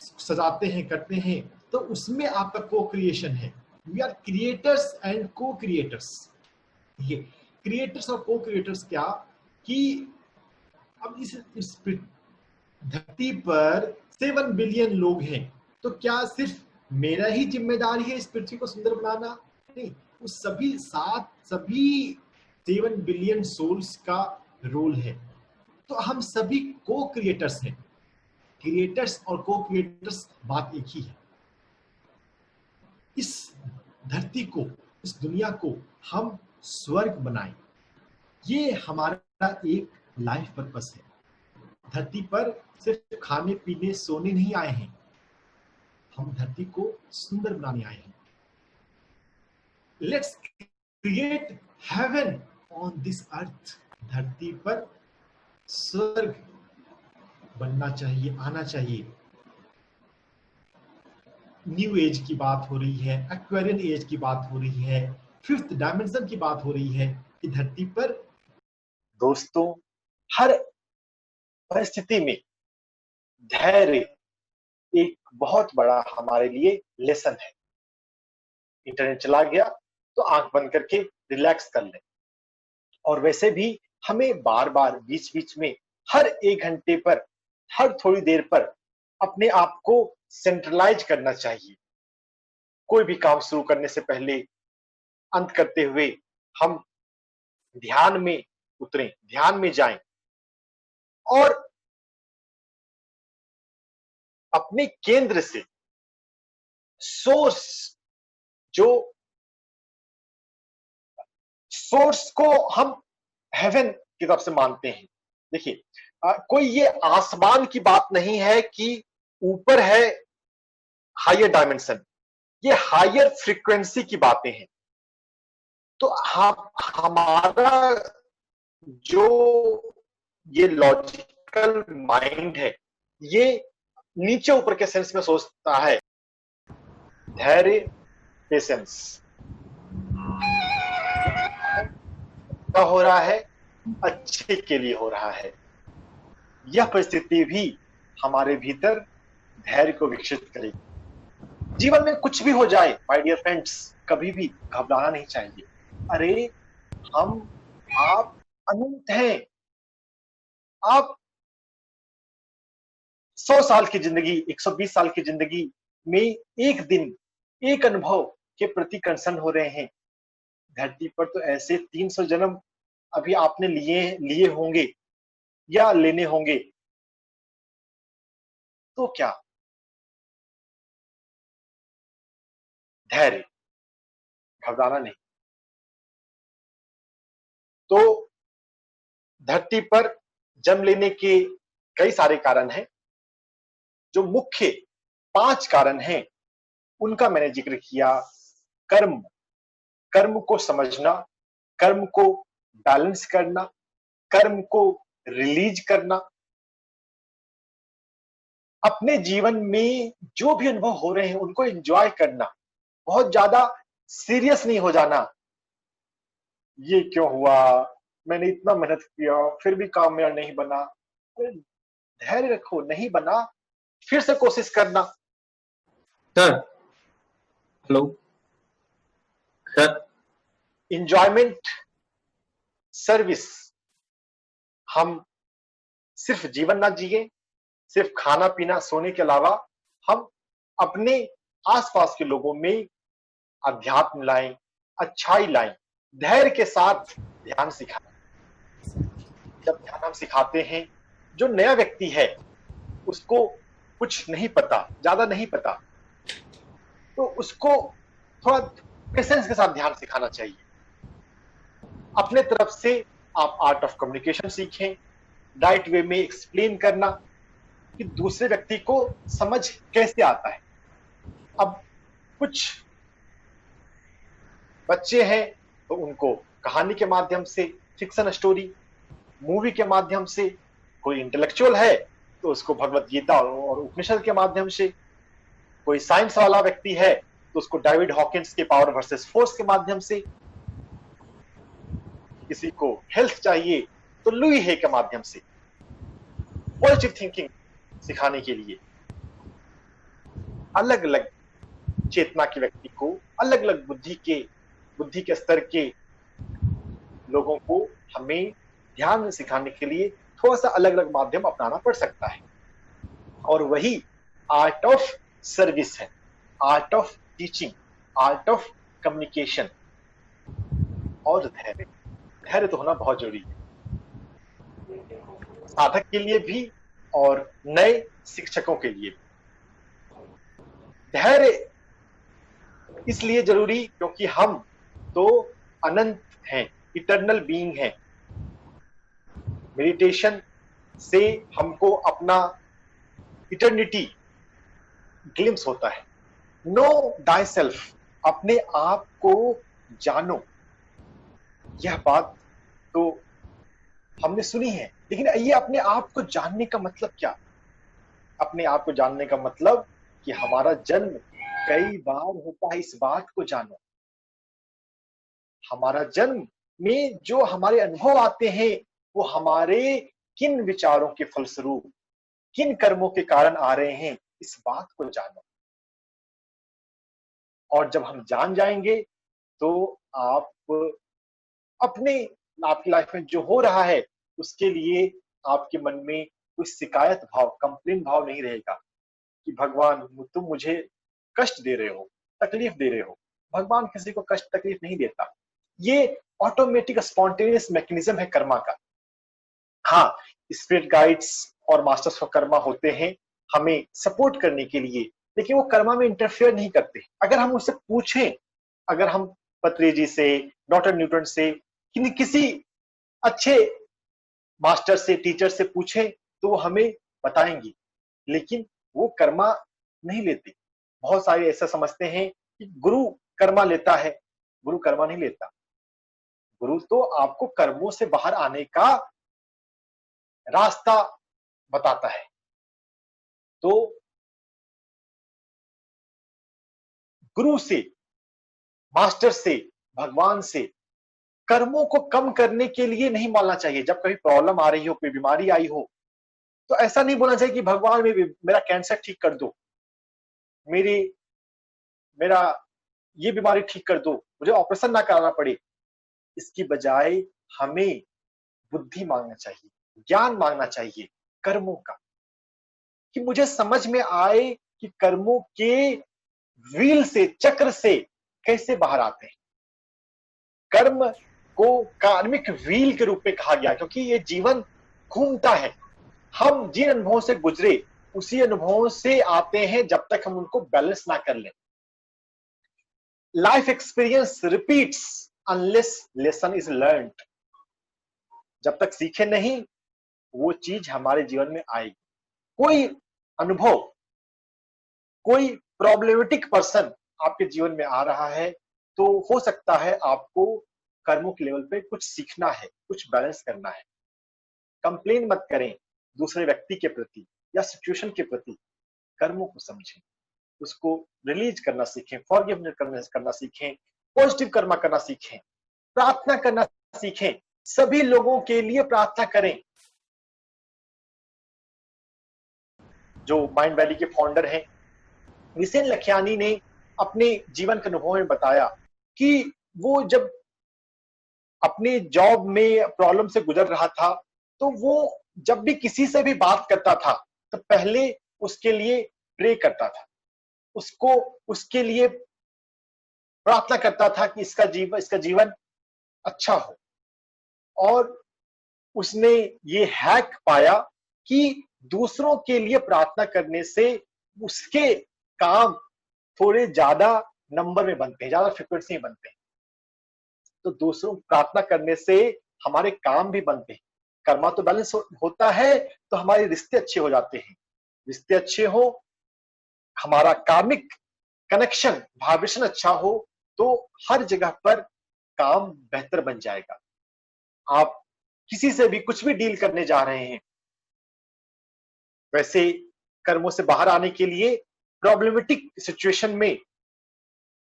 सजाते हैं, करते हैं, तो उसमें आपका को क्रिएशन है। वी आर क्रिएटर्स एंड को क्रिएटर्स। ये क्रिएटर्स और को क्रिएटर्स क्या कि अब इस धरती पर 7 बिलियन लोग हैं, तो क्या सिर्फ मेरा ही जिम्मेदारी है इस पृथ्वी को सुंदर बनाना? नहीं, उस सभी 7 बिलियन सोल्स का रोल है। तो हम सभी को क्रिएटर्स हैं। क्रिएटर्स और को क्रिएटर्स बात एक ही है। इस धरती को, इस दुनिया को हम स्वर्ग बनाएं, ये हमारा एक लाइफ पर्पस है। धरती पर सिर्फ खाने पीने सोने नहीं आए हैं, हम धरती को सुंदर बनाने आए हैं। Let's create heaven on this earth. धरती पर स्वर्ग बनना चाहिए, आना चाहिए। न्यू एज की बात हो रही है, एक्वेरियन एज की बात हो रही है, फिफ्थ डायमेंशन की बात हो रही है कि धरती पर दोस्तों, हर परिस्थिति में धैर्य एक बहुत बड़ा हमारे लिए लेसन है। इंटरनेट चला गया तो आंख बंद करके रिलैक्स कर लें। और वैसे भी हमें बार बार बीच बीच में हर 1 घंटे पर, हर थोड़ी देर पर अपने आप को सेंट्रलाइज करना चाहिए। कोई भी काम शुरू करने से पहले, अंत करते हुए हम ध्यान में उतरें, ध्यान में जाएं और अपने केंद्र से सोर्स को हम हेवन की तरफ से मानते हैं। देखिए, कोई ये आसमान की बात नहीं है कि ऊपर है हायर डायमेंशन, ये हायर फ्रीक्वेंसी की बातें हैं। तो हमारा जो ये लॉजिकल माइंड है, ये नीचे ऊपर के सेंस में सोचता है। धैर्य, पेशेंस क्या हो रहा है, अच्छे के लिए हो रहा है। यह परिस्थिति भी हमारे भीतर धैर्य को विकसित करेगी। जीवन में कुछ भी हो जाए माय डियर फ्रेंड्स, कभी भी घबराना नहीं चाहिए। अरे आप अनंत हैं। आप 100 साल की जिंदगी, 120 साल की जिंदगी में एक दिन, एक अनुभव के प्रति कंसर्न हो रहे हैं। धरती पर तो ऐसे 300 जन्म अभी आपने लिए होंगे या लेने होंगे। तो क्या धैर्य, घबराना नहीं। तो धरती पर जन्म लेने के कई सारे कारण हैं। जो मुख्य 5 कारण हैं उनका मैंने जिक्र किया। कर्म को समझना, कर्म को बैलेंस करना, कर्म को रिलीज करना, अपने जीवन में जो भी अनुभव हो रहे हैं उनको एंजॉय करना, बहुत ज्यादा सीरियस नहीं हो जाना। ये क्यों हुआ, मैंने इतना मेहनत किया फिर भी काम मेरा नहीं बना। धैर्य रखो, नहीं बना फिर से कोशिश करना। Sir, hello sir. Enjoyment, service. हम सिर्फ जीवन ना जिए, सिर्फ खाना पीना सोने के अलावा हम अपने आसपास के लोगों में अध्यात्म लाएं, अच्छाई लाएं। धैर्य के साथ ध्यान सिखाएं। जब ध्यान हम सिखाते हैं, जो नया व्यक्ति है उसको कुछ नहीं पता, ज्यादा नहीं पता, तो उसको थोड़ा पेशेंस के साथ ध्यान सिखाना चाहिए। अपने तरफ से आप आर्ट ऑफ कम्युनिकेशन सीखें, राइट वे में एक्सप्लेन करना कि दूसरे व्यक्ति को समझ कैसे आता है। अब कुछ बच्चे हैं तो उनको कहानी के माध्यम से, फिक्शन स्टोरी, मूवी के माध्यम से, कोई इंटेलेक्चुअल है तो उसको भगवत गीता और उपनिषद के माध्यम से, कोई साइंस वाला व्यक्ति है तो उसको डेविड हॉकिंस के पावर वर्सेस फोर्स के माध्यम से, किसी को हेल्थ चाहिए तो लुई हे के माध्यम से, पॉजिटिव थिंकिंग सिखाने के लिए अलग अलग चेतना के व्यक्ति को, अलग अलग बुद्धि के स्तर के लोगों को हमें ध्यान में सिखाने के लिए थोड़ा सा अलग अलग माध्यम अपनाना पड़ सकता है। और वही आर्ट ऑफ सर्विस है, art of teaching, art of communication. और धैर्य तो होना बहुत जरूरी है, साधक के लिए भी और नए शिक्षकों के लिए। धैर्य इसलिए जरूरी क्योंकि हम तो अनंत हैं, इटर्नल बीइंग हैं। मेडिटेशन से हमको अपना इटर्निटी ग्लिम्स होता है। नो दाई सेल्फ, अपने आप को जानो। यह बात तो हमने सुनी है, लेकिन ये अपने आप को जानने का मतलब क्या? अपने आप को जानने का मतलब कि हमारा जन्म कई बार होता है, इस बात को जानो। हमारा जन्म में जो हमारे अनुभव आते हैं वो हमारे किन विचारों के फलस्वरूप, किन कर्मों के कारण आ रहे हैं, इस बात को जानो। और जब हम जान जाएंगे तो आप अपने आपकी लाइफ में जो हो रहा है उसके लिए आपके मन में कोई शिकायत भाव, कंप्लेन भाव नहीं रहेगा कि भगवान तुम मुझे कष्ट दे रहे हो, तकलीफ दे रहे हो। भगवान किसी को कष्ट तकलीफ नहीं देता। ये ऑटोमेटिक स्पॉन्टेनियस मैकेनिज्म है कर्मा का। हाँ, स्पिरिट गाइड्स और मास्टर्स ऑफ कर्मा होते हैं हमें सपोर्ट करने के लिए, लेकिन वो कर्मा में इंटरफेयर नहीं करते। अगर हम उससे पूछें, अगर हम पत्रेजी से, डॉक्टर न्यूटन से, किसी अच्छे मास्टर से, टीचर से पूछें तो वो हमें बताएंगे, लेकिन वो कर्मा नहीं लेते। बहुत सारे ऐसा समझते हैं कि गुरु कर्मा लेता है। गुरु कर्मा नहीं लेता। गुरु तो आपको कर्मों से बाहर आने का रास्ता बताता है। तो गुरु से, मास्टर से, भगवान से कर्मों को कम करने के लिए नहीं मानना चाहिए। जब कभी प्रॉब्लम आ रही हो, कोई बीमारी आई हो, तो ऐसा नहीं बोलना चाहिए कि भगवान मेरा कैंसर ठीक कर दो, मेरा ये बीमारी ठीक कर दो, मुझे ऑपरेशन ना कराना पड़े। इसकी बजाय हमें बुद्धि मांगना चाहिए, ज्ञान मांगना चाहिए कर्मों का, कि मुझे समझ में आए कि कर्मों के व्हील से, चक्र से कैसे बाहर आते हैं। कर्म को कार्मिक व्हील के रूप में कहा गया क्योंकि ये जीवन घूमता है। हम जिन अनुभवों से गुजरे उसी अनुभवों से आते हैं जब तक हम उनको बैलेंस ना कर लें। Life experience repeats unless lesson is learned. जब तक सीखे नहीं वो चीज हमारे जीवन में आएगी। कोई अनुभव, कोई प्रॉब्लमेटिक पर्सन आपके जीवन में आ रहा है तो हो सकता है आपको कर्मों के लेवल पे कुछ सीखना है, कुछ बैलेंस करना है। कंप्लेन मत करें दूसरे व्यक्ति के प्रति या सिचुएशन के प्रति। कर्मों को समझें, उसको रिलीज करना सीखें, फॉरगिवनेस करना सीखें, पॉजिटिव कर्मा करना सीखें, प्रार्थना करना सीखें। सभी लोगों के लिए प्रार्थना करें। जो माइंड वैली के फाउंडर हैं विसेन लखियानी ने अपने जीवन के अनुभव में बताया कि वो जब अपने जॉब में प्रॉब्लम से गुजर रहा था तो वो जब भी किसी से भी बात करता था तो पहले उसके लिए प्रे करता था, उसको उसके लिए प्रार्थना करता था कि इसका जीवन अच्छा हो। और उसने ये हैक पाया कि दूसरों के लिए प्रार्थना करने से उसके काम थोड़े ज्यादा नंबर में बनते हैं, ज्यादा फ्रिक्वेंसी में बनते हैं। तो दूसरों प्रार्थना करने से हमारे काम भी बनते हैं। कर्मा तो बैलेंस होता है तो हमारे रिश्ते अच्छे हो जाते हैं। रिश्ते अच्छे हो, हमारा कार्मिक कनेक्शन, वाइब्रेशन अच्छा हो तो हर जगह पर काम बेहतर बन जाएगा। आप किसी से भी कुछ भी डील करने जा रहे हैं, वैसे कर्मों से बाहर आने के लिए प्रॉब्लमेटिक सिचुएशन में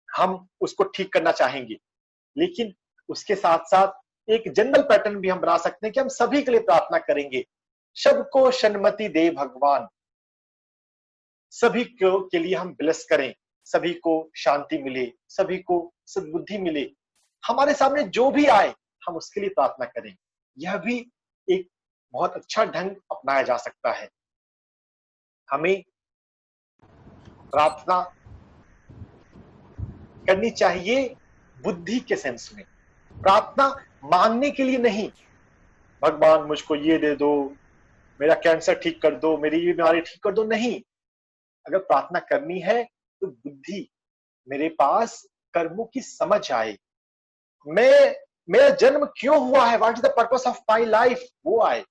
हम उसको ठीक करना चाहेंगे, लेकिन उसके साथ साथ एक जनरल पैटर्न भी हम बना सकते हैं कि हम सभी के लिए प्रार्थना करेंगे, सबको सन्मति दे भगवान, सभी के लिए हम ब्लेस करें, सभी को शांति मिले, सभी को सद्बुद्धि मिले। हमारे सामने जो भी आए हम उसके लिए प्रार्थना करें। यह भी एक बहुत अच्छा ढंग अपनाया जा सकता है। हमें प्रार्थना करनी चाहिए बुद्धि के सेंस में। प्रार्थना मांगने के लिए नहीं, भगवान मुझको ये दे दो, मेरा कैंसर ठीक कर दो, मेरी ये बीमारी ठीक कर दो, नहीं। अगर प्रार्थना करनी है तो बुद्धि, मेरे पास कर्मों की समझ आए, मेरा जन्म क्यों हुआ है, what is the purpose of my life, वो आए।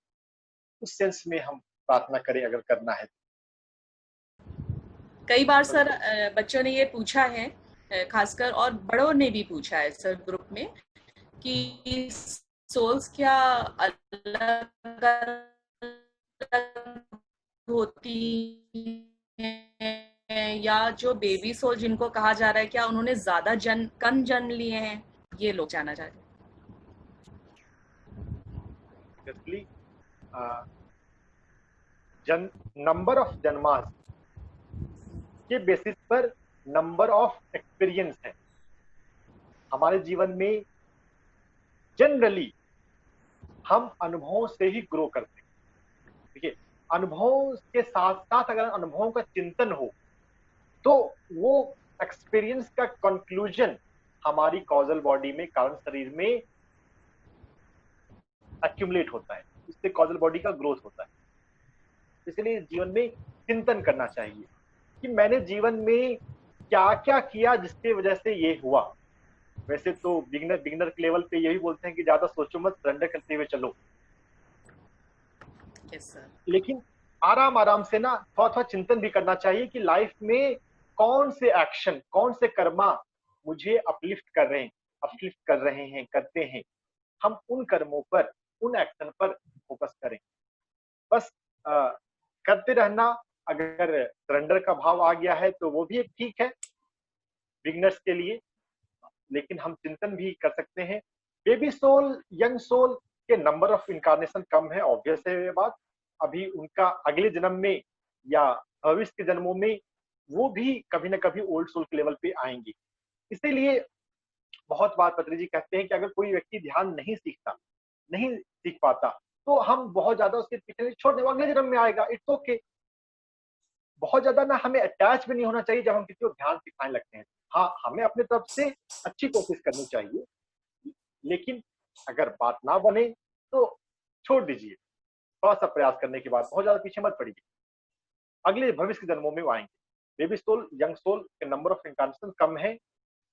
उस सेंस में हम प्रार्थना करें अगर करना है। कई बार सर बच्चों ने ये पूछा है, खासकर और बड़ों ने भी पूछा है सर ग्रुप में, कि सोल्स क्या अलग होती हैं, या जो बेबी सोल जिनको कहा जा रहा है क्या उन्होंने ज्यादा कम जन्म लिए हैं, ये लोग जानना चाहते हैं। नंबर ऑफ जन्मास के बेसिस पर नंबर ऑफ एक्सपीरियंस है हमारे जीवन में। जनरली हम अनुभवों से ही ग्रो करते हैं। देखिए, अनुभवों के साथ साथ अगर अनुभवों का चिंतन हो तो वो एक्सपीरियंस का कंक्लूजन हमारी कॉजल बॉडी में, कारण शरीर में एक्यूमुलेट होता है, इससे कॉजल बॉडी का ग्रोथ होता है। इसलिए जीवन में चिंतन करना चाहिए कि मैंने जीवन में क्या क्या किया जिसकी वजह से ये हुआ। वैसे तो बिगिनर के लेवल पे यही बोलते हैं कि ज्यादा सोचो मत, सरेंडर करते हुए चलो। लेकिन आराम से ना थोड़ा चिंतन भी करना चाहिए कि लाइफ में कौन से एक्शन, कौन से कर्मा मुझे अपलिफ्ट कर रहे हैं, करते हैं। हम उन कर्मों पर, उन एक्शन पर फोकस करें। बस करते रहना। अगर सरेंडर का भाव आ गया है तो वो भी एक ठीक है बिगिनर्स के लिए, लेकिन हम चिंतन भी कर सकते हैं। बेबी सोल, यंग सोल के नंबर ऑफ इनकारनेशन कम है, ऑब्वियस है ये बात। अभी उनका अगले जन्म में या भविष्य के जन्मों में वो भी कभी ना कभी ओल्ड सोल के लेवल पे आएंगे। इसीलिए बहुत बार पत्री जी कहते हैं कि अगर कोई व्यक्ति ध्यान नहीं सीख पाता तो हम बहुत ज्यादा उसके पीछे छोड़ दें, अगले जन्म में आएगा, इट्स ओके। बहुत ज्यादा ना हमें अटैच भी नहीं होना चाहिए जब हम किसी को ध्यान सिखाने लगते हैं। हाँ, हमें अपने तरफ से अच्छी कोशिश करनी चाहिए, लेकिन अगर बात ना बने तो छोड़ दीजिए। थोड़ा सा प्रयास करने के बाद बहुत ज्यादा पीछे मत पड़िए, अगले भविष्य के जन्मों में वो आएंगे। बेबी सोल, यंग सोल के नंबर ऑफ इनकारनेशन कम है,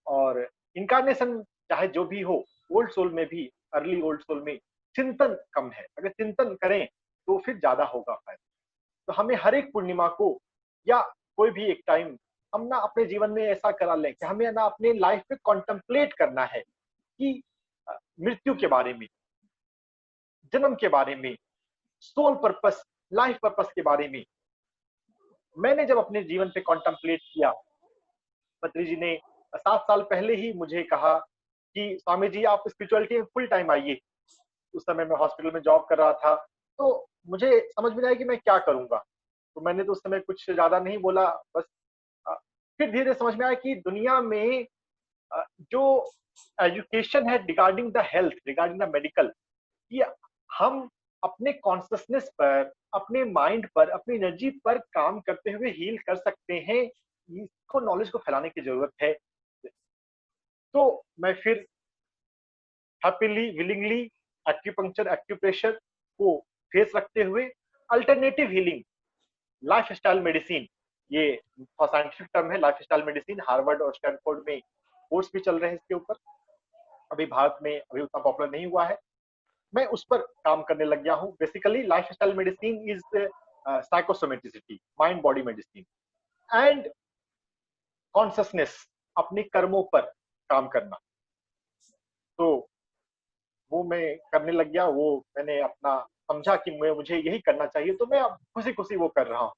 और इनकारनेशन चाहे जो भी हो, ओल्ड सोल में भी, अर्ली ओल्ड सोल में चिंतन कम है। अगर चिंतन करें तो फिर ज्यादा होगा फायदा। तो हमें हर एक पूर्णिमा को या कोई भी एक टाइम हम ना अपने जीवन में ऐसा करा लें कि हमें ना अपने लाइफ पे कॉन्टेम्पलेट करना है कि मृत्यु के बारे में, जन्म के बारे में, सोल पर्पस, लाइफ पर्पस के बारे में। मैंने जब अपने जीवन पे कॉन्टेम्पलेट किया, पत्री जी ने 7 साल पहले ही मुझे कहा कि स्वामी जी आप स्पिरिचुअलिटी में फुल टाइम आइए। उस समय मैं हॉस्पिटल में जॉब कर रहा था, तो मुझे समझ में आया कि मैं क्या करूंगा। तो मैंने तो उस समय कुछ ज्यादा नहीं बोला, बस फिर धीरे समझ में आया कि दुनिया में जो एजुकेशन है regarding the health, regarding the medical, ये हम अपने कॉन्शियसनेस पर, अपने माइंड पर, अपनी एनर्जी पर काम करते हुए हील कर सकते हैं। इसको, नॉलेज को फैलाने की जरूरत है। तो मैं फिर हैप्पीली, विलिंगली एक्यूपंक्चर, एक्यूप्रेशर को फेस रखते हुए alternative healing, life style medicine, ये साइंटिफिक टर्म है लाइफ स्टाइल मेडिसिन, हार्वर्ड और स्टैनफोर्ड में कोर्स भी चल रहे हैं इसके ऊपर। अभी भारत में अभी उतना पॉपुलर नहीं हुआ है, मैं उस पर काम करने लग गया हूँ। Basically lifestyle medicine is psychosomaticity, mind body medicine, and consciousness, अपने कर्मों पर काम करना। तो वो मैं करने लग गया, वो मैंने अपना समझा कि मुझे यही करना चाहिए, तो मैं अब खुशी खुशी वो कर रहा हूँ।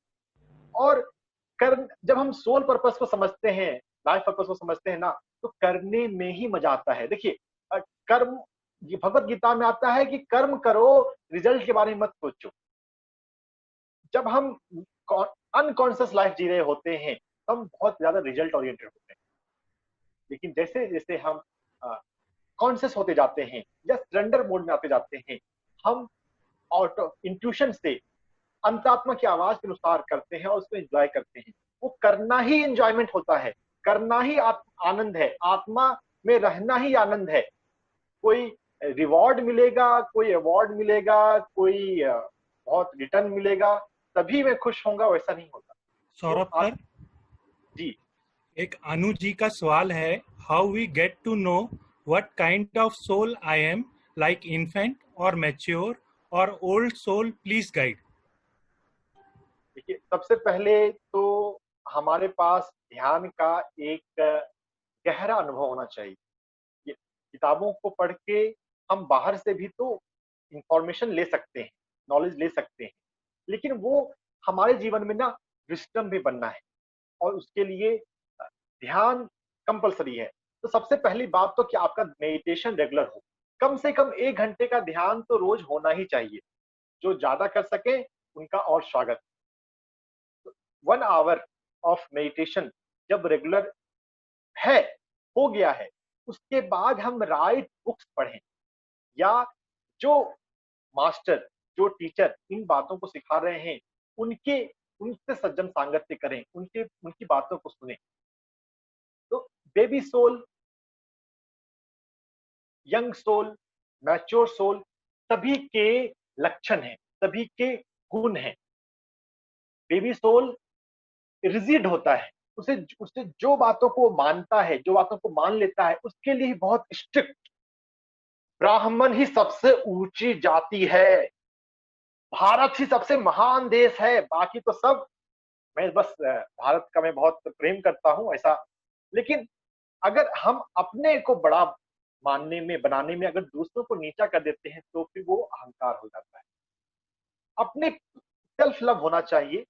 और जब हम सोल पर्पस को समझते हैं, लाइफ पर्पस को समझते हैं ना, तो करने में ही मजा आता है। देखिए, कर्म, भगवत गीता में आता है कि कर्म करो, रिजल्ट के बारे में मत सोचो। जब हम अनकॉन्शियस लाइफ जी रहे होते हैं तो हम बहुत ज्यादा रिजल्ट ओरिएंटेड होते हैं, लेकिन जैसे जैसे हम कॉन्शियस होते जाते हैं या सरेंडर मोड में आते जाते हैं, हम ऑटो इंट्यूशन से अंतरात्मा की आवाज के अनुसार करते हैं और उसको एंजॉय करते हैं। वो करना ही एंजॉयमेंट होता है, करना ही आनंद है, आत्मा में रहना ही आनंद है। कोई रिवॉर्ड मिलेगा, कोई अवार्ड मिलेगा, कोई बहुत रिटर्न मिलेगा तभी मैं खुश होऊंगा, वैसा नहीं होता। सौरभ सर जी, एक अनु जी का सवाल है, how we get to know what kind of soul I am, like infant और mature or old soul please guide? देखिए, सबसे पहले तो हमारे पास ध्यान का एक गहरा अनुभव होना चाहिए। ये किताबों को पढ़ के हम बाहर से भी तो इंफॉर्मेशन ले सकते हैं, नॉलेज ले सकते हैं, लेकिन वो हमारे जीवन में ना विस्डम भी बनना है और उसके लिए ध्यान कंपलसरी है। तो सबसे पहली बात तो कि आपका मेडिटेशन रेगुलर हो, कम से कम 1 घंटे का ध्यान तो रोज होना ही चाहिए। जो ज्यादा कर सके उनका और स्वागत। 1 आवर ऑफ मेडिटेशन जब रेगुलर है, हो गया है, उसके बाद हम राइट बुक्स पढ़ें या जो मास्टर, जो टीचर इन बातों को सिखा रहे हैं उनसे सज्जन सांगत्य करें, उनकी बातों को सुने। तो baby soul, young soul, mature soul, सभी के लक्षण हैं, सभी के गुण हैं। बेबी सोल रिजिड होता है, उसे जो बातों को मानता है, जो बातों को मान लेता है, उसके लिए बहुत स्ट्रिक्ट। ब्राह्मण ही सबसे ऊंची जाति है, भारत ही सबसे महान देश है, बाकी तो सब, मैं बस भारत का मैं बहुत प्रेम करता हूं ऐसा। लेकिन अगर हम अपने को बड़ा मानने में, बनाने में अगर दूसरों को नीचा कर देते हैं तो फिर वो अहंकार हो जाता है। अपने सेल्फ लव होना चाहिए,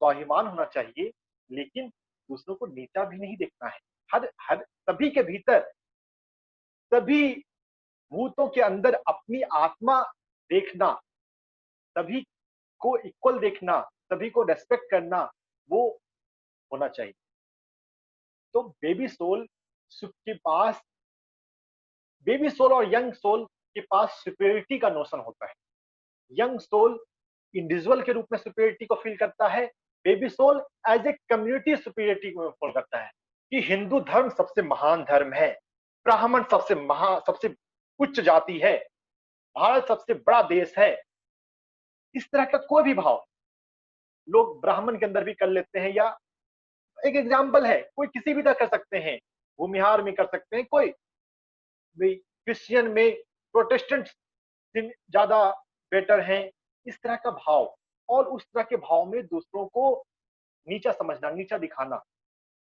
स्वाभिमान होना चाहिए, लेकिन दूसरों को नीचा भी नहीं देखना है। हर सभी के भीतर, सभी भूतों के अंदर अपनी आत्मा देखना, सभी को इक्वल देखना, सभी को रेस्पेक्ट करना, वो होना चाहिए। तो बेबी सोल के पास, बेबी सोल और यंग सोल के पास सुपीरियरिटी का नोशन होता है। यंग सोल इंडिविजुअल के रूप में सुपीरियरिटी को फील करता है, baby soul as a community superiority को फील करता है कि हिंदू धर्म सबसे महान धर्म है, ब्राह्मण सबसे उच्च जाति है, भारत सबसे बड़ा देश है। इस तरह का कोई भी भाव लोग ब्राह्मण के अंदर भी कर लेते हैं, या एक एग्जाम्पल है, कोई किसी भी तरह कर सकते हैं, भूमिहार में कर सकते हैं, कोई क्रिश्चियन में, प्रोटेस्टेंट ज्यादा बेटर हैं। इस तरह का भाव और उस तरह के भाव में दूसरों को नीचा समझना, नीचा दिखाना,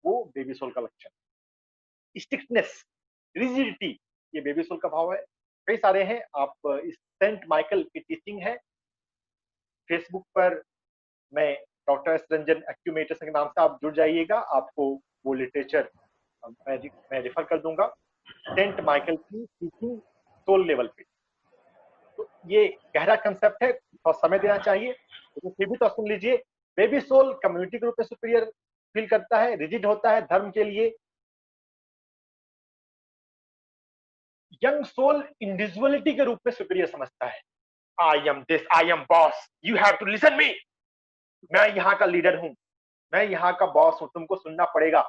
वो बेबी सोल का लक्षण। स्ट्रिक्टनेस, रिजिडिटी, ये बेबी सोल का भाव है। कई सारे हैं, आप इस सेंट माइकल की टीचिंग है, फेसबुक पर मैं डॉक्टर एस रंजन एक्यूमेटर्स के नाम से आप जुड़ जाइएगा, आपको वो लिटरेचर मैं रेफर कर दूंगा, सेंट माइकल की टीचिंग सोल लेवल पे। तो ये गहरा कंसेप्ट है, थोड़ा समय देना चाहिए, लेकिन फिर भी तो सुन लीजिए। बेबी सोल कम्युनिटी के रूप में सुपीरियर फील करता है, रिजिड होता है धर्म के लिए। यंग सोल इंडिविजुअलिटी के रूप में सुपीरियर समझता है, I am this, I am boss, you have to listen me, मैं यहाँ का लीडर हूं, मैं यहाँ का बॉस हूं, तुमको सुनना पड़ेगा।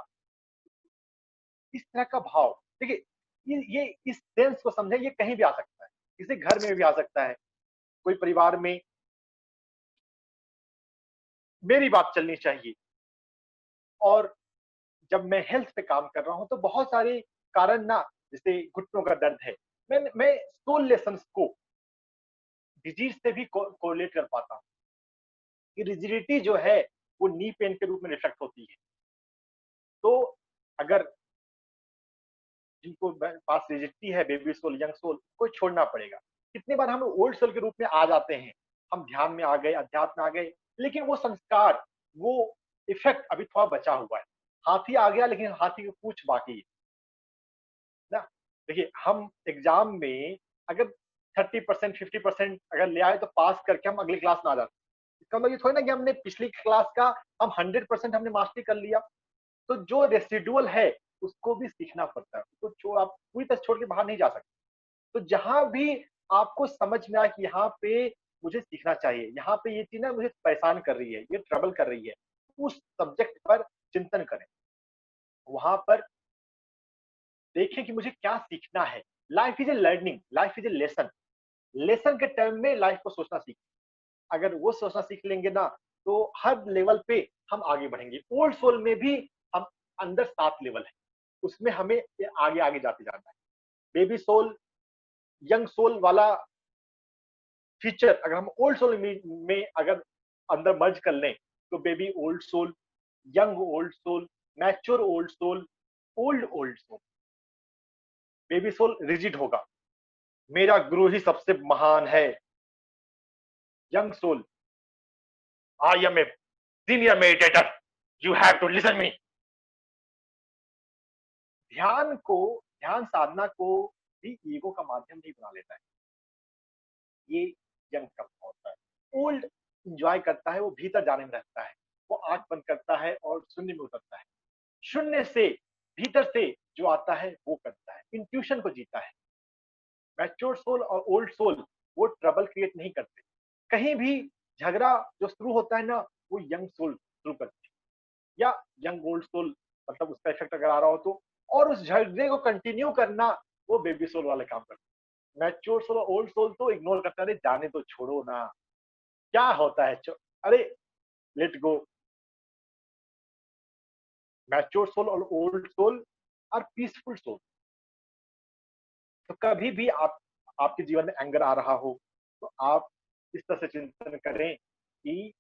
इस तरह का भाव, देखिए ये इस सेंस को समझे, ये कहीं भी आ सकता है, किसी घर में भी आ सकता है, कोई परिवार में मेरी बात चलनी चाहिए। और जब मैं हेल्थ पे काम कर रहा हूं तो बहुत सारे कारण ना, जैसे घुटनों का दर्द है, मैं सोल लेसन्स को डिजीज से भी कोरिलेट कर पाता हूं कि रिजिडिटी जो है वो नी पेन के रूप में रिफ्लेक्ट होती है। तो अगर जिनको पास रिजिडिटी है, बेबी सोल, यंग सोल, को छोड़ना पड़ेगा। कितनी बार हम ओल्ड सोल के रूप में आ जाते हैं, हम ध्यान में आ गए, अध्यात्म में आ गए, लेकिन वो संस्कार, वो इफेक्ट अभी थोड़ा बचा हुआ है। हाथी आ गया लेकिन हाथी की पूंछ बाकी है ना। देखिए, हम एग्जाम में अगर 30%, 50% अगर ले आए तो पास करके हम अगली क्लास में आ जाते। इसका मतलब ये थोड़ी ना कि हमने पिछली क्लास का हम 100% हमने मास्टरी कर लिया। तो जो रेसिडुअल है उसको भी सीखना पड़ता है, उसको आप पूरी तरह छोड़ के बाहर नहीं जा सकते। तो जहां भी आपको समझ में आए कि यहाँ पे मुझे सीखना चाहिए, यहाँ पे ये चीज ना मुझे परेशान कर रही है, ये ट्रबल कर रही है, उस सब्जेक्ट पर चिंतन करें, वहां पर देखें कि मुझे क्या सीखना है। Life is a learning, life is a lesson. Lesson के टर्म में लाइफ को सोचना सीखें। अगर वो सोचना सीख लेंगे ना तो हर लेवल पे हम आगे बढ़ेंगे। ओल्ड सोल में भी हम अंदर 7 लेवल है, उसमें हमें आगे आगे जाते जाना है। बेबी सोल, यंग सोल वाला फीचर अगर हम ओल्ड सोल में अगर अंदर मर्ज कर लें तो baby old soul, young old soul, mature old soul, old old soul. Baby soul rigid होगा, मेरा गुरु ही सबसे महान है। Young soul, I am a senior meditator, you have to listen me. ध्यान साधना को भी ईगो का माध्यम नहीं बना लेता है, ये यंग का होता है। ओल्ड इंजॉय करता है, वो भीतर जाने में रहता है, वो आंख बंद करता है और शून्य में उतरता है। शून्य से भीतर से जो आता है वो करता है, इंट्यूशन को जीता है। मैच्योर सोल और ओल्ड सोल वो ट्रबल क्रिएट नहीं करते। कहीं भी झगड़ा जो शुरू होता है ना, वो यंग सोल शुरू करती है, या यंग ओल्ड सोल, मतलब उसका इफेक्ट अगर आ रहा हो तो, और उस झगड़े को कंटिन्यू करना वो बेबी सोल वाले काम करते हैं। मैच्योर सोल और ओल्ड सोल तो इग्नोर करता है, जाने तो, छोड़ो ना, क्या होता है, अरे लेट गो। मैच्योर सोल और old soul are peaceful soul. तो कभी भी आपके जीवन में एंगर आ रहा हो तो आप इस तरह से चिंतन करें कि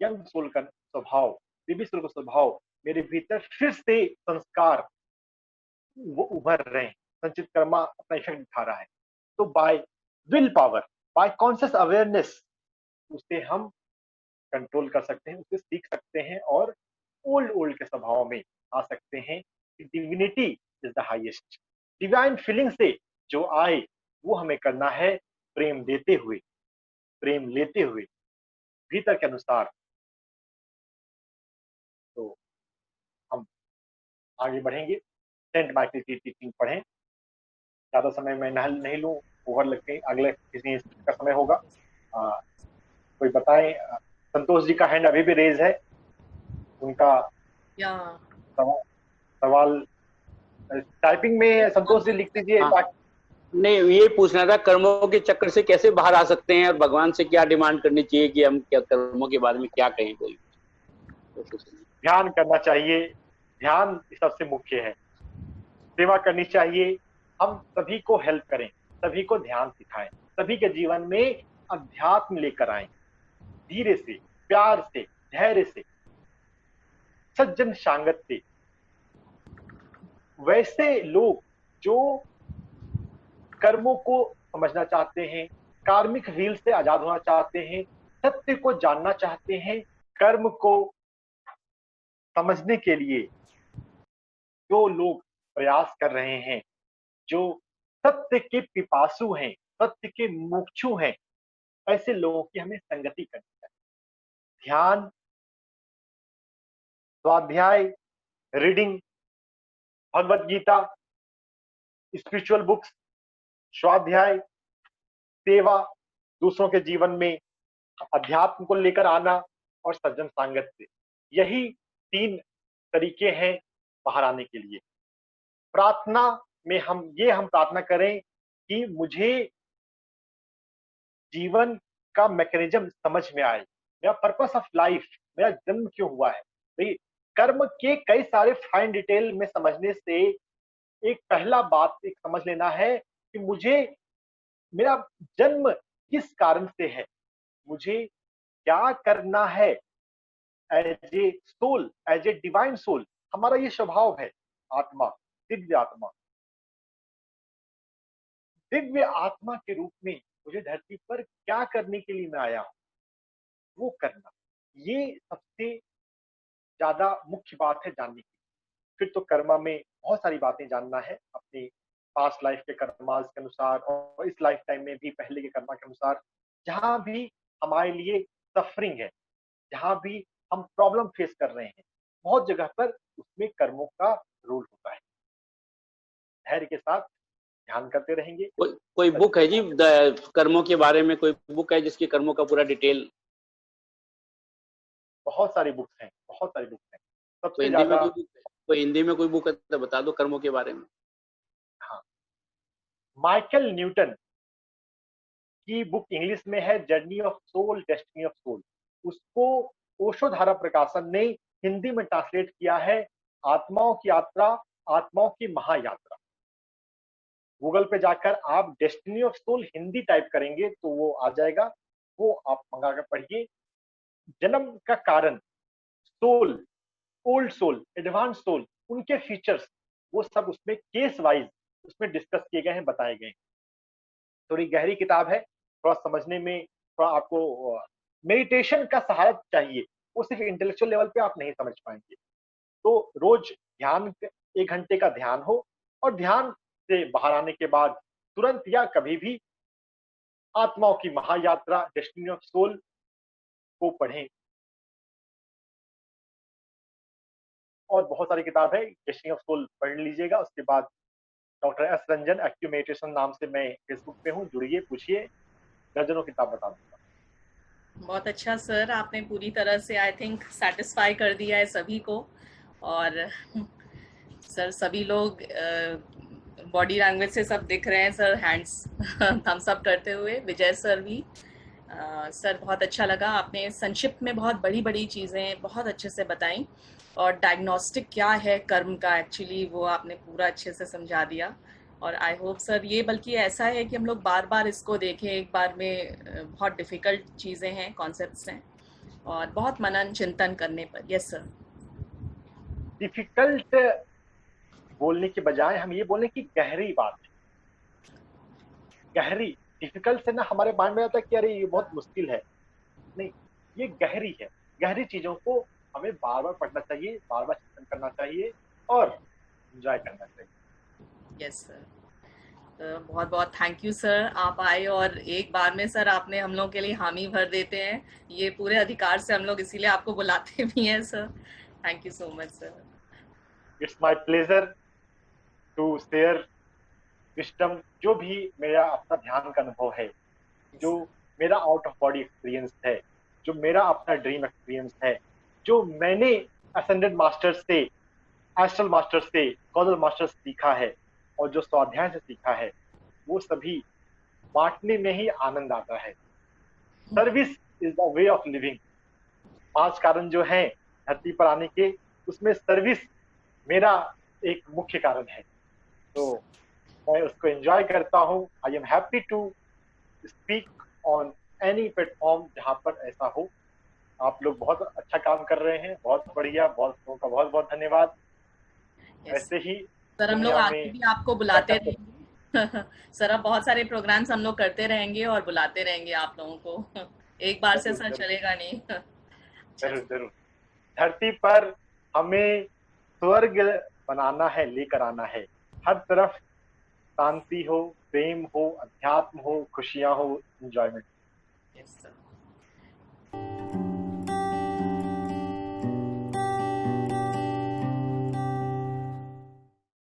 यंग सोल का स्वभाव, बेबी सोल का स्वभाव, मेरे भीतर फिर से संस्कार वो उभर रहे हैं, संचित कर्मा अपना इफेक्ट दिखा रहा है। तो by will power, by conscious awareness उसे हम कंट्रोल कर सकते हैं, उसे सीख सकते हैं और ओल्ड के स्वभाव में आ सकते हैं कि divinity is the highest. Divine feeling से जो आए वो हमें करना है, प्रेम देते हुए, प्रेम लेते हुए, भीतर के अनुसार। तो हम आगे बढ़ेंगे, सेंट माइकल की टीचिंग पढ़ें। ज्यादा समय मैं नहीं लूं, ओवर लग के अगले किसी का समय होगा। कोई बताएं, संतोष जी का हैंड अभी भी रेज है, उनका सवाल टाइपिंग में संतोष जी लिख दीजिए। नहीं, ये पूछना था कर्मों के चक्कर से कैसे बाहर आ सकते हैं और भगवान से क्या डिमांड करनी चाहिए कि हम क्या कर्मों के बारे में क्या कहें। कोई ध्यान करना चाहिए, ध्यान सबसे मुख्य है। सेवा करनी चाहिए, हम सभी को हेल्प करें, सभी को ध्यान सिखाएं, सभी के जीवन में अध्यात्म लेकर आए, धीरे से, प्यार से, धैर्य से, सज्जन सांगत से। वैसे लोग जो कर्मों को समझना चाहते हैं, कार्मिक व्हील से आजाद होना चाहते हैं, सत्य को जानना चाहते हैं, कर्म को समझने के लिए जो लोग प्रयास कर रहे हैं, जो सत्य के पिपासु हैं, सत्य के मुक्षु हैं, ऐसे लोगों की हमें संगति करनी चाहिए। ध्यान, स्वाध्याय, reading, Bhagavad Gita, spiritual books, स्वाध्याय, सेवा, दूसरों के जीवन में अध्यात्म को लेकर आना और सज्जन सांगत से, यही 3 तरीके हैं बाहर आने के लिए। प्रार्थना में हम प्रार्थना करें कि मुझे जीवन का मैकेनिज्म समझ में आए, मेरा पर्पस ऑफ लाइफ, मेरा जन्म क्यों हुआ है। भाई कर्म के कई सारे फाइन डिटेल में समझने से एक पहला बात एक समझ लेना है कि मुझे मेरा जन्म किस कारण से है, मुझे क्या करना है as a soul, as a divine soul. हमारा ये स्वभाव है, आत्मा, दिव्य आत्मा, दिव्य आत्मा के रूप में मुझे धरती पर क्या करने के लिए मैं आया हूं, वो करना, ये सबसे ज्यादा मुख्य बात है जानने की। फिर तो कर्मा में बहुत सारी बातें जानना है, अपनी पास्ट लाइफ के कर्मास के अनुसार और इस लाइफ टाइम में भी पहले के कर्मा के अनुसार, जहां भी हमारे लिए सफरिंग है, जहां भी हम प्रॉब्लम फेस कर रहे हैं, बहुत जगह पर उसमें कर्मों का रोल होता है। धैर्य के साथ ध्यान करते रहेंगे। कोई बुक है जी कर्मों के बारे में, कोई बुक है जिसकी कर्मों का पूरा डिटेल? बहुत सारी बुक्स हैं, बहुत सारी बुक्स हैं। सबसे हिंदी में कोई हिंदी में कोई बुक है तो बता दो कर्मों के बारे में। हाँ, माइकल न्यूटन की बुक इंग्लिश में है journey of soul, destiny of soul. उसको ओशोधारा प्रकाशन ने हिंदी में ट्रांसलेट किया है, आत्माओं की यात्रा, आत्माओं की महायात्रा। गूगल पे जाकर आप destiny of soul Hindi type करेंगे तो वो आ जाएगा, वो आप मंगा कर पढ़िए। जन्म का कारण, soul, old soul, advance soul, उनके फीचर्स, वो सब उसमें केस वाइज उसमें डिस्कस किए गए हैं, बताए गए हैं। थोड़ी गहरी किताब है, थोड़ा समझने में, थोड़ा आपको मेडिटेशन का सहारा चाहिए, वो सिर्फ इंटेलेक्चुअल लेवल पे आप नहीं समझ पाएंगे। तो रोज ध्यान, 1 घंटे का ध्यान हो, और ध्यान से बाहर आने के बाद तुरंत या कभी भी आत्माओं की महायात्रा, डेस्टिनी ऑफ सोल को पढ़ें। और बहुत सारी किताब है, डेस्टिनी ऑफ सोल पढ़ लीजिएगा। उसके बाद doctor S Ranjan active meditation नाम से मैं फेसबुक पे हूँ, जुड़िए, पूछिए, दर्जनों किताब बता दूंगा। बहुत अच्छा सर, आपने पूरी तरह से आई थिंक सेटिस्फाई कर दिया है सभी को। और सर सभी लोग बॉडी लैंग्वेज से सब दिख रहे हैं सर, हैंड्स थम्स अप करते हुए। विजय सर भी। सर बहुत अच्छा लगा, आपने संक्षिप्त में बहुत बड़ी बड़ी चीज़ें बहुत अच्छे से बताई, और डायग्नोस्टिक क्या है कर्म का एक्चुअली वो आपने पूरा अच्छे से समझा दिया। और आई होप सर ये बल्कि ऐसा है कि हम लोग बार बार इसको देखें, एक बार में बहुत डिफ़िकल्ट चीज़ें हैं, कॉन्सेप्ट्स हैं, और बहुत मनन चिंतन करने पर। Yes sir. डिफिकल्ट बोलने के बजाय हम ये बोलें कि गहरी बात है, गहरी। डिफिकल्ट से ना हमारे माइंड में आता है कि अरे ये बहुत मुश्किल है, नहीं, ये गहरी है। गहरी चीजों को हमें बार बार पढ़ना चाहिए, बार बार चिंतन करना चाहिए, और एंजॉय करना चाहिए। Yes sir. तो बहुत बहुत थैंक यू सर, आप आए और एक बार में सर आपने हम लोग के लिए हामी भर देते हैं, ये पूरे अधिकार से हम लोग इसीलिए आपको बुलाते भी हैं sir. Thank you so much sir. It's my pleasure to share wisdom, जो भी मेरा अपना ध्यान का अनुभव है, जो मेरा आउट ऑफ बॉडी एक्सपीरियंस है, जो मेरा अपना ड्रीम एक्सपीरियंस है, जो मैंने असेंडेड मास्टर से, एस्ट्रल मास्टर से, कॉजल मास्टर से सीखा है, और जो स्वाध्याय से सीखा है, वो सभी बांटने में ही आनंद आता है। Service is the way of living. 5 कारण जो हैं धरती पर आने के, उसमें सर्विस मेरा एक मुख्य कारण है। तो मैं उसको एंजॉय करता हूँ। I am happy to speak on any platform जहाँ पर ऐसा हो। आप लोग बहुत अच्छा काम कर रहे हैं, बहुत बढ़िया, बहुत का बहुत बहुत धन्यवाद। ऐसे ही सर हम लोग आगे भी आपको बुलाते रहेंगे सर, अब बहुत सारे प्रोग्राम्स हम लोग करते रहेंगे और बुलाते रहेंगे आप लोगों को एक बार से सर चलेगा नहीं जरूर जरूर। धरती पर हमें स्वर्ग बनाना है, लेकर आना है। हर तरफ शांति हो, प्रेम हो, अध्यात्म हो, खुशियां हो, एंजॉयमेंट। Yes sir.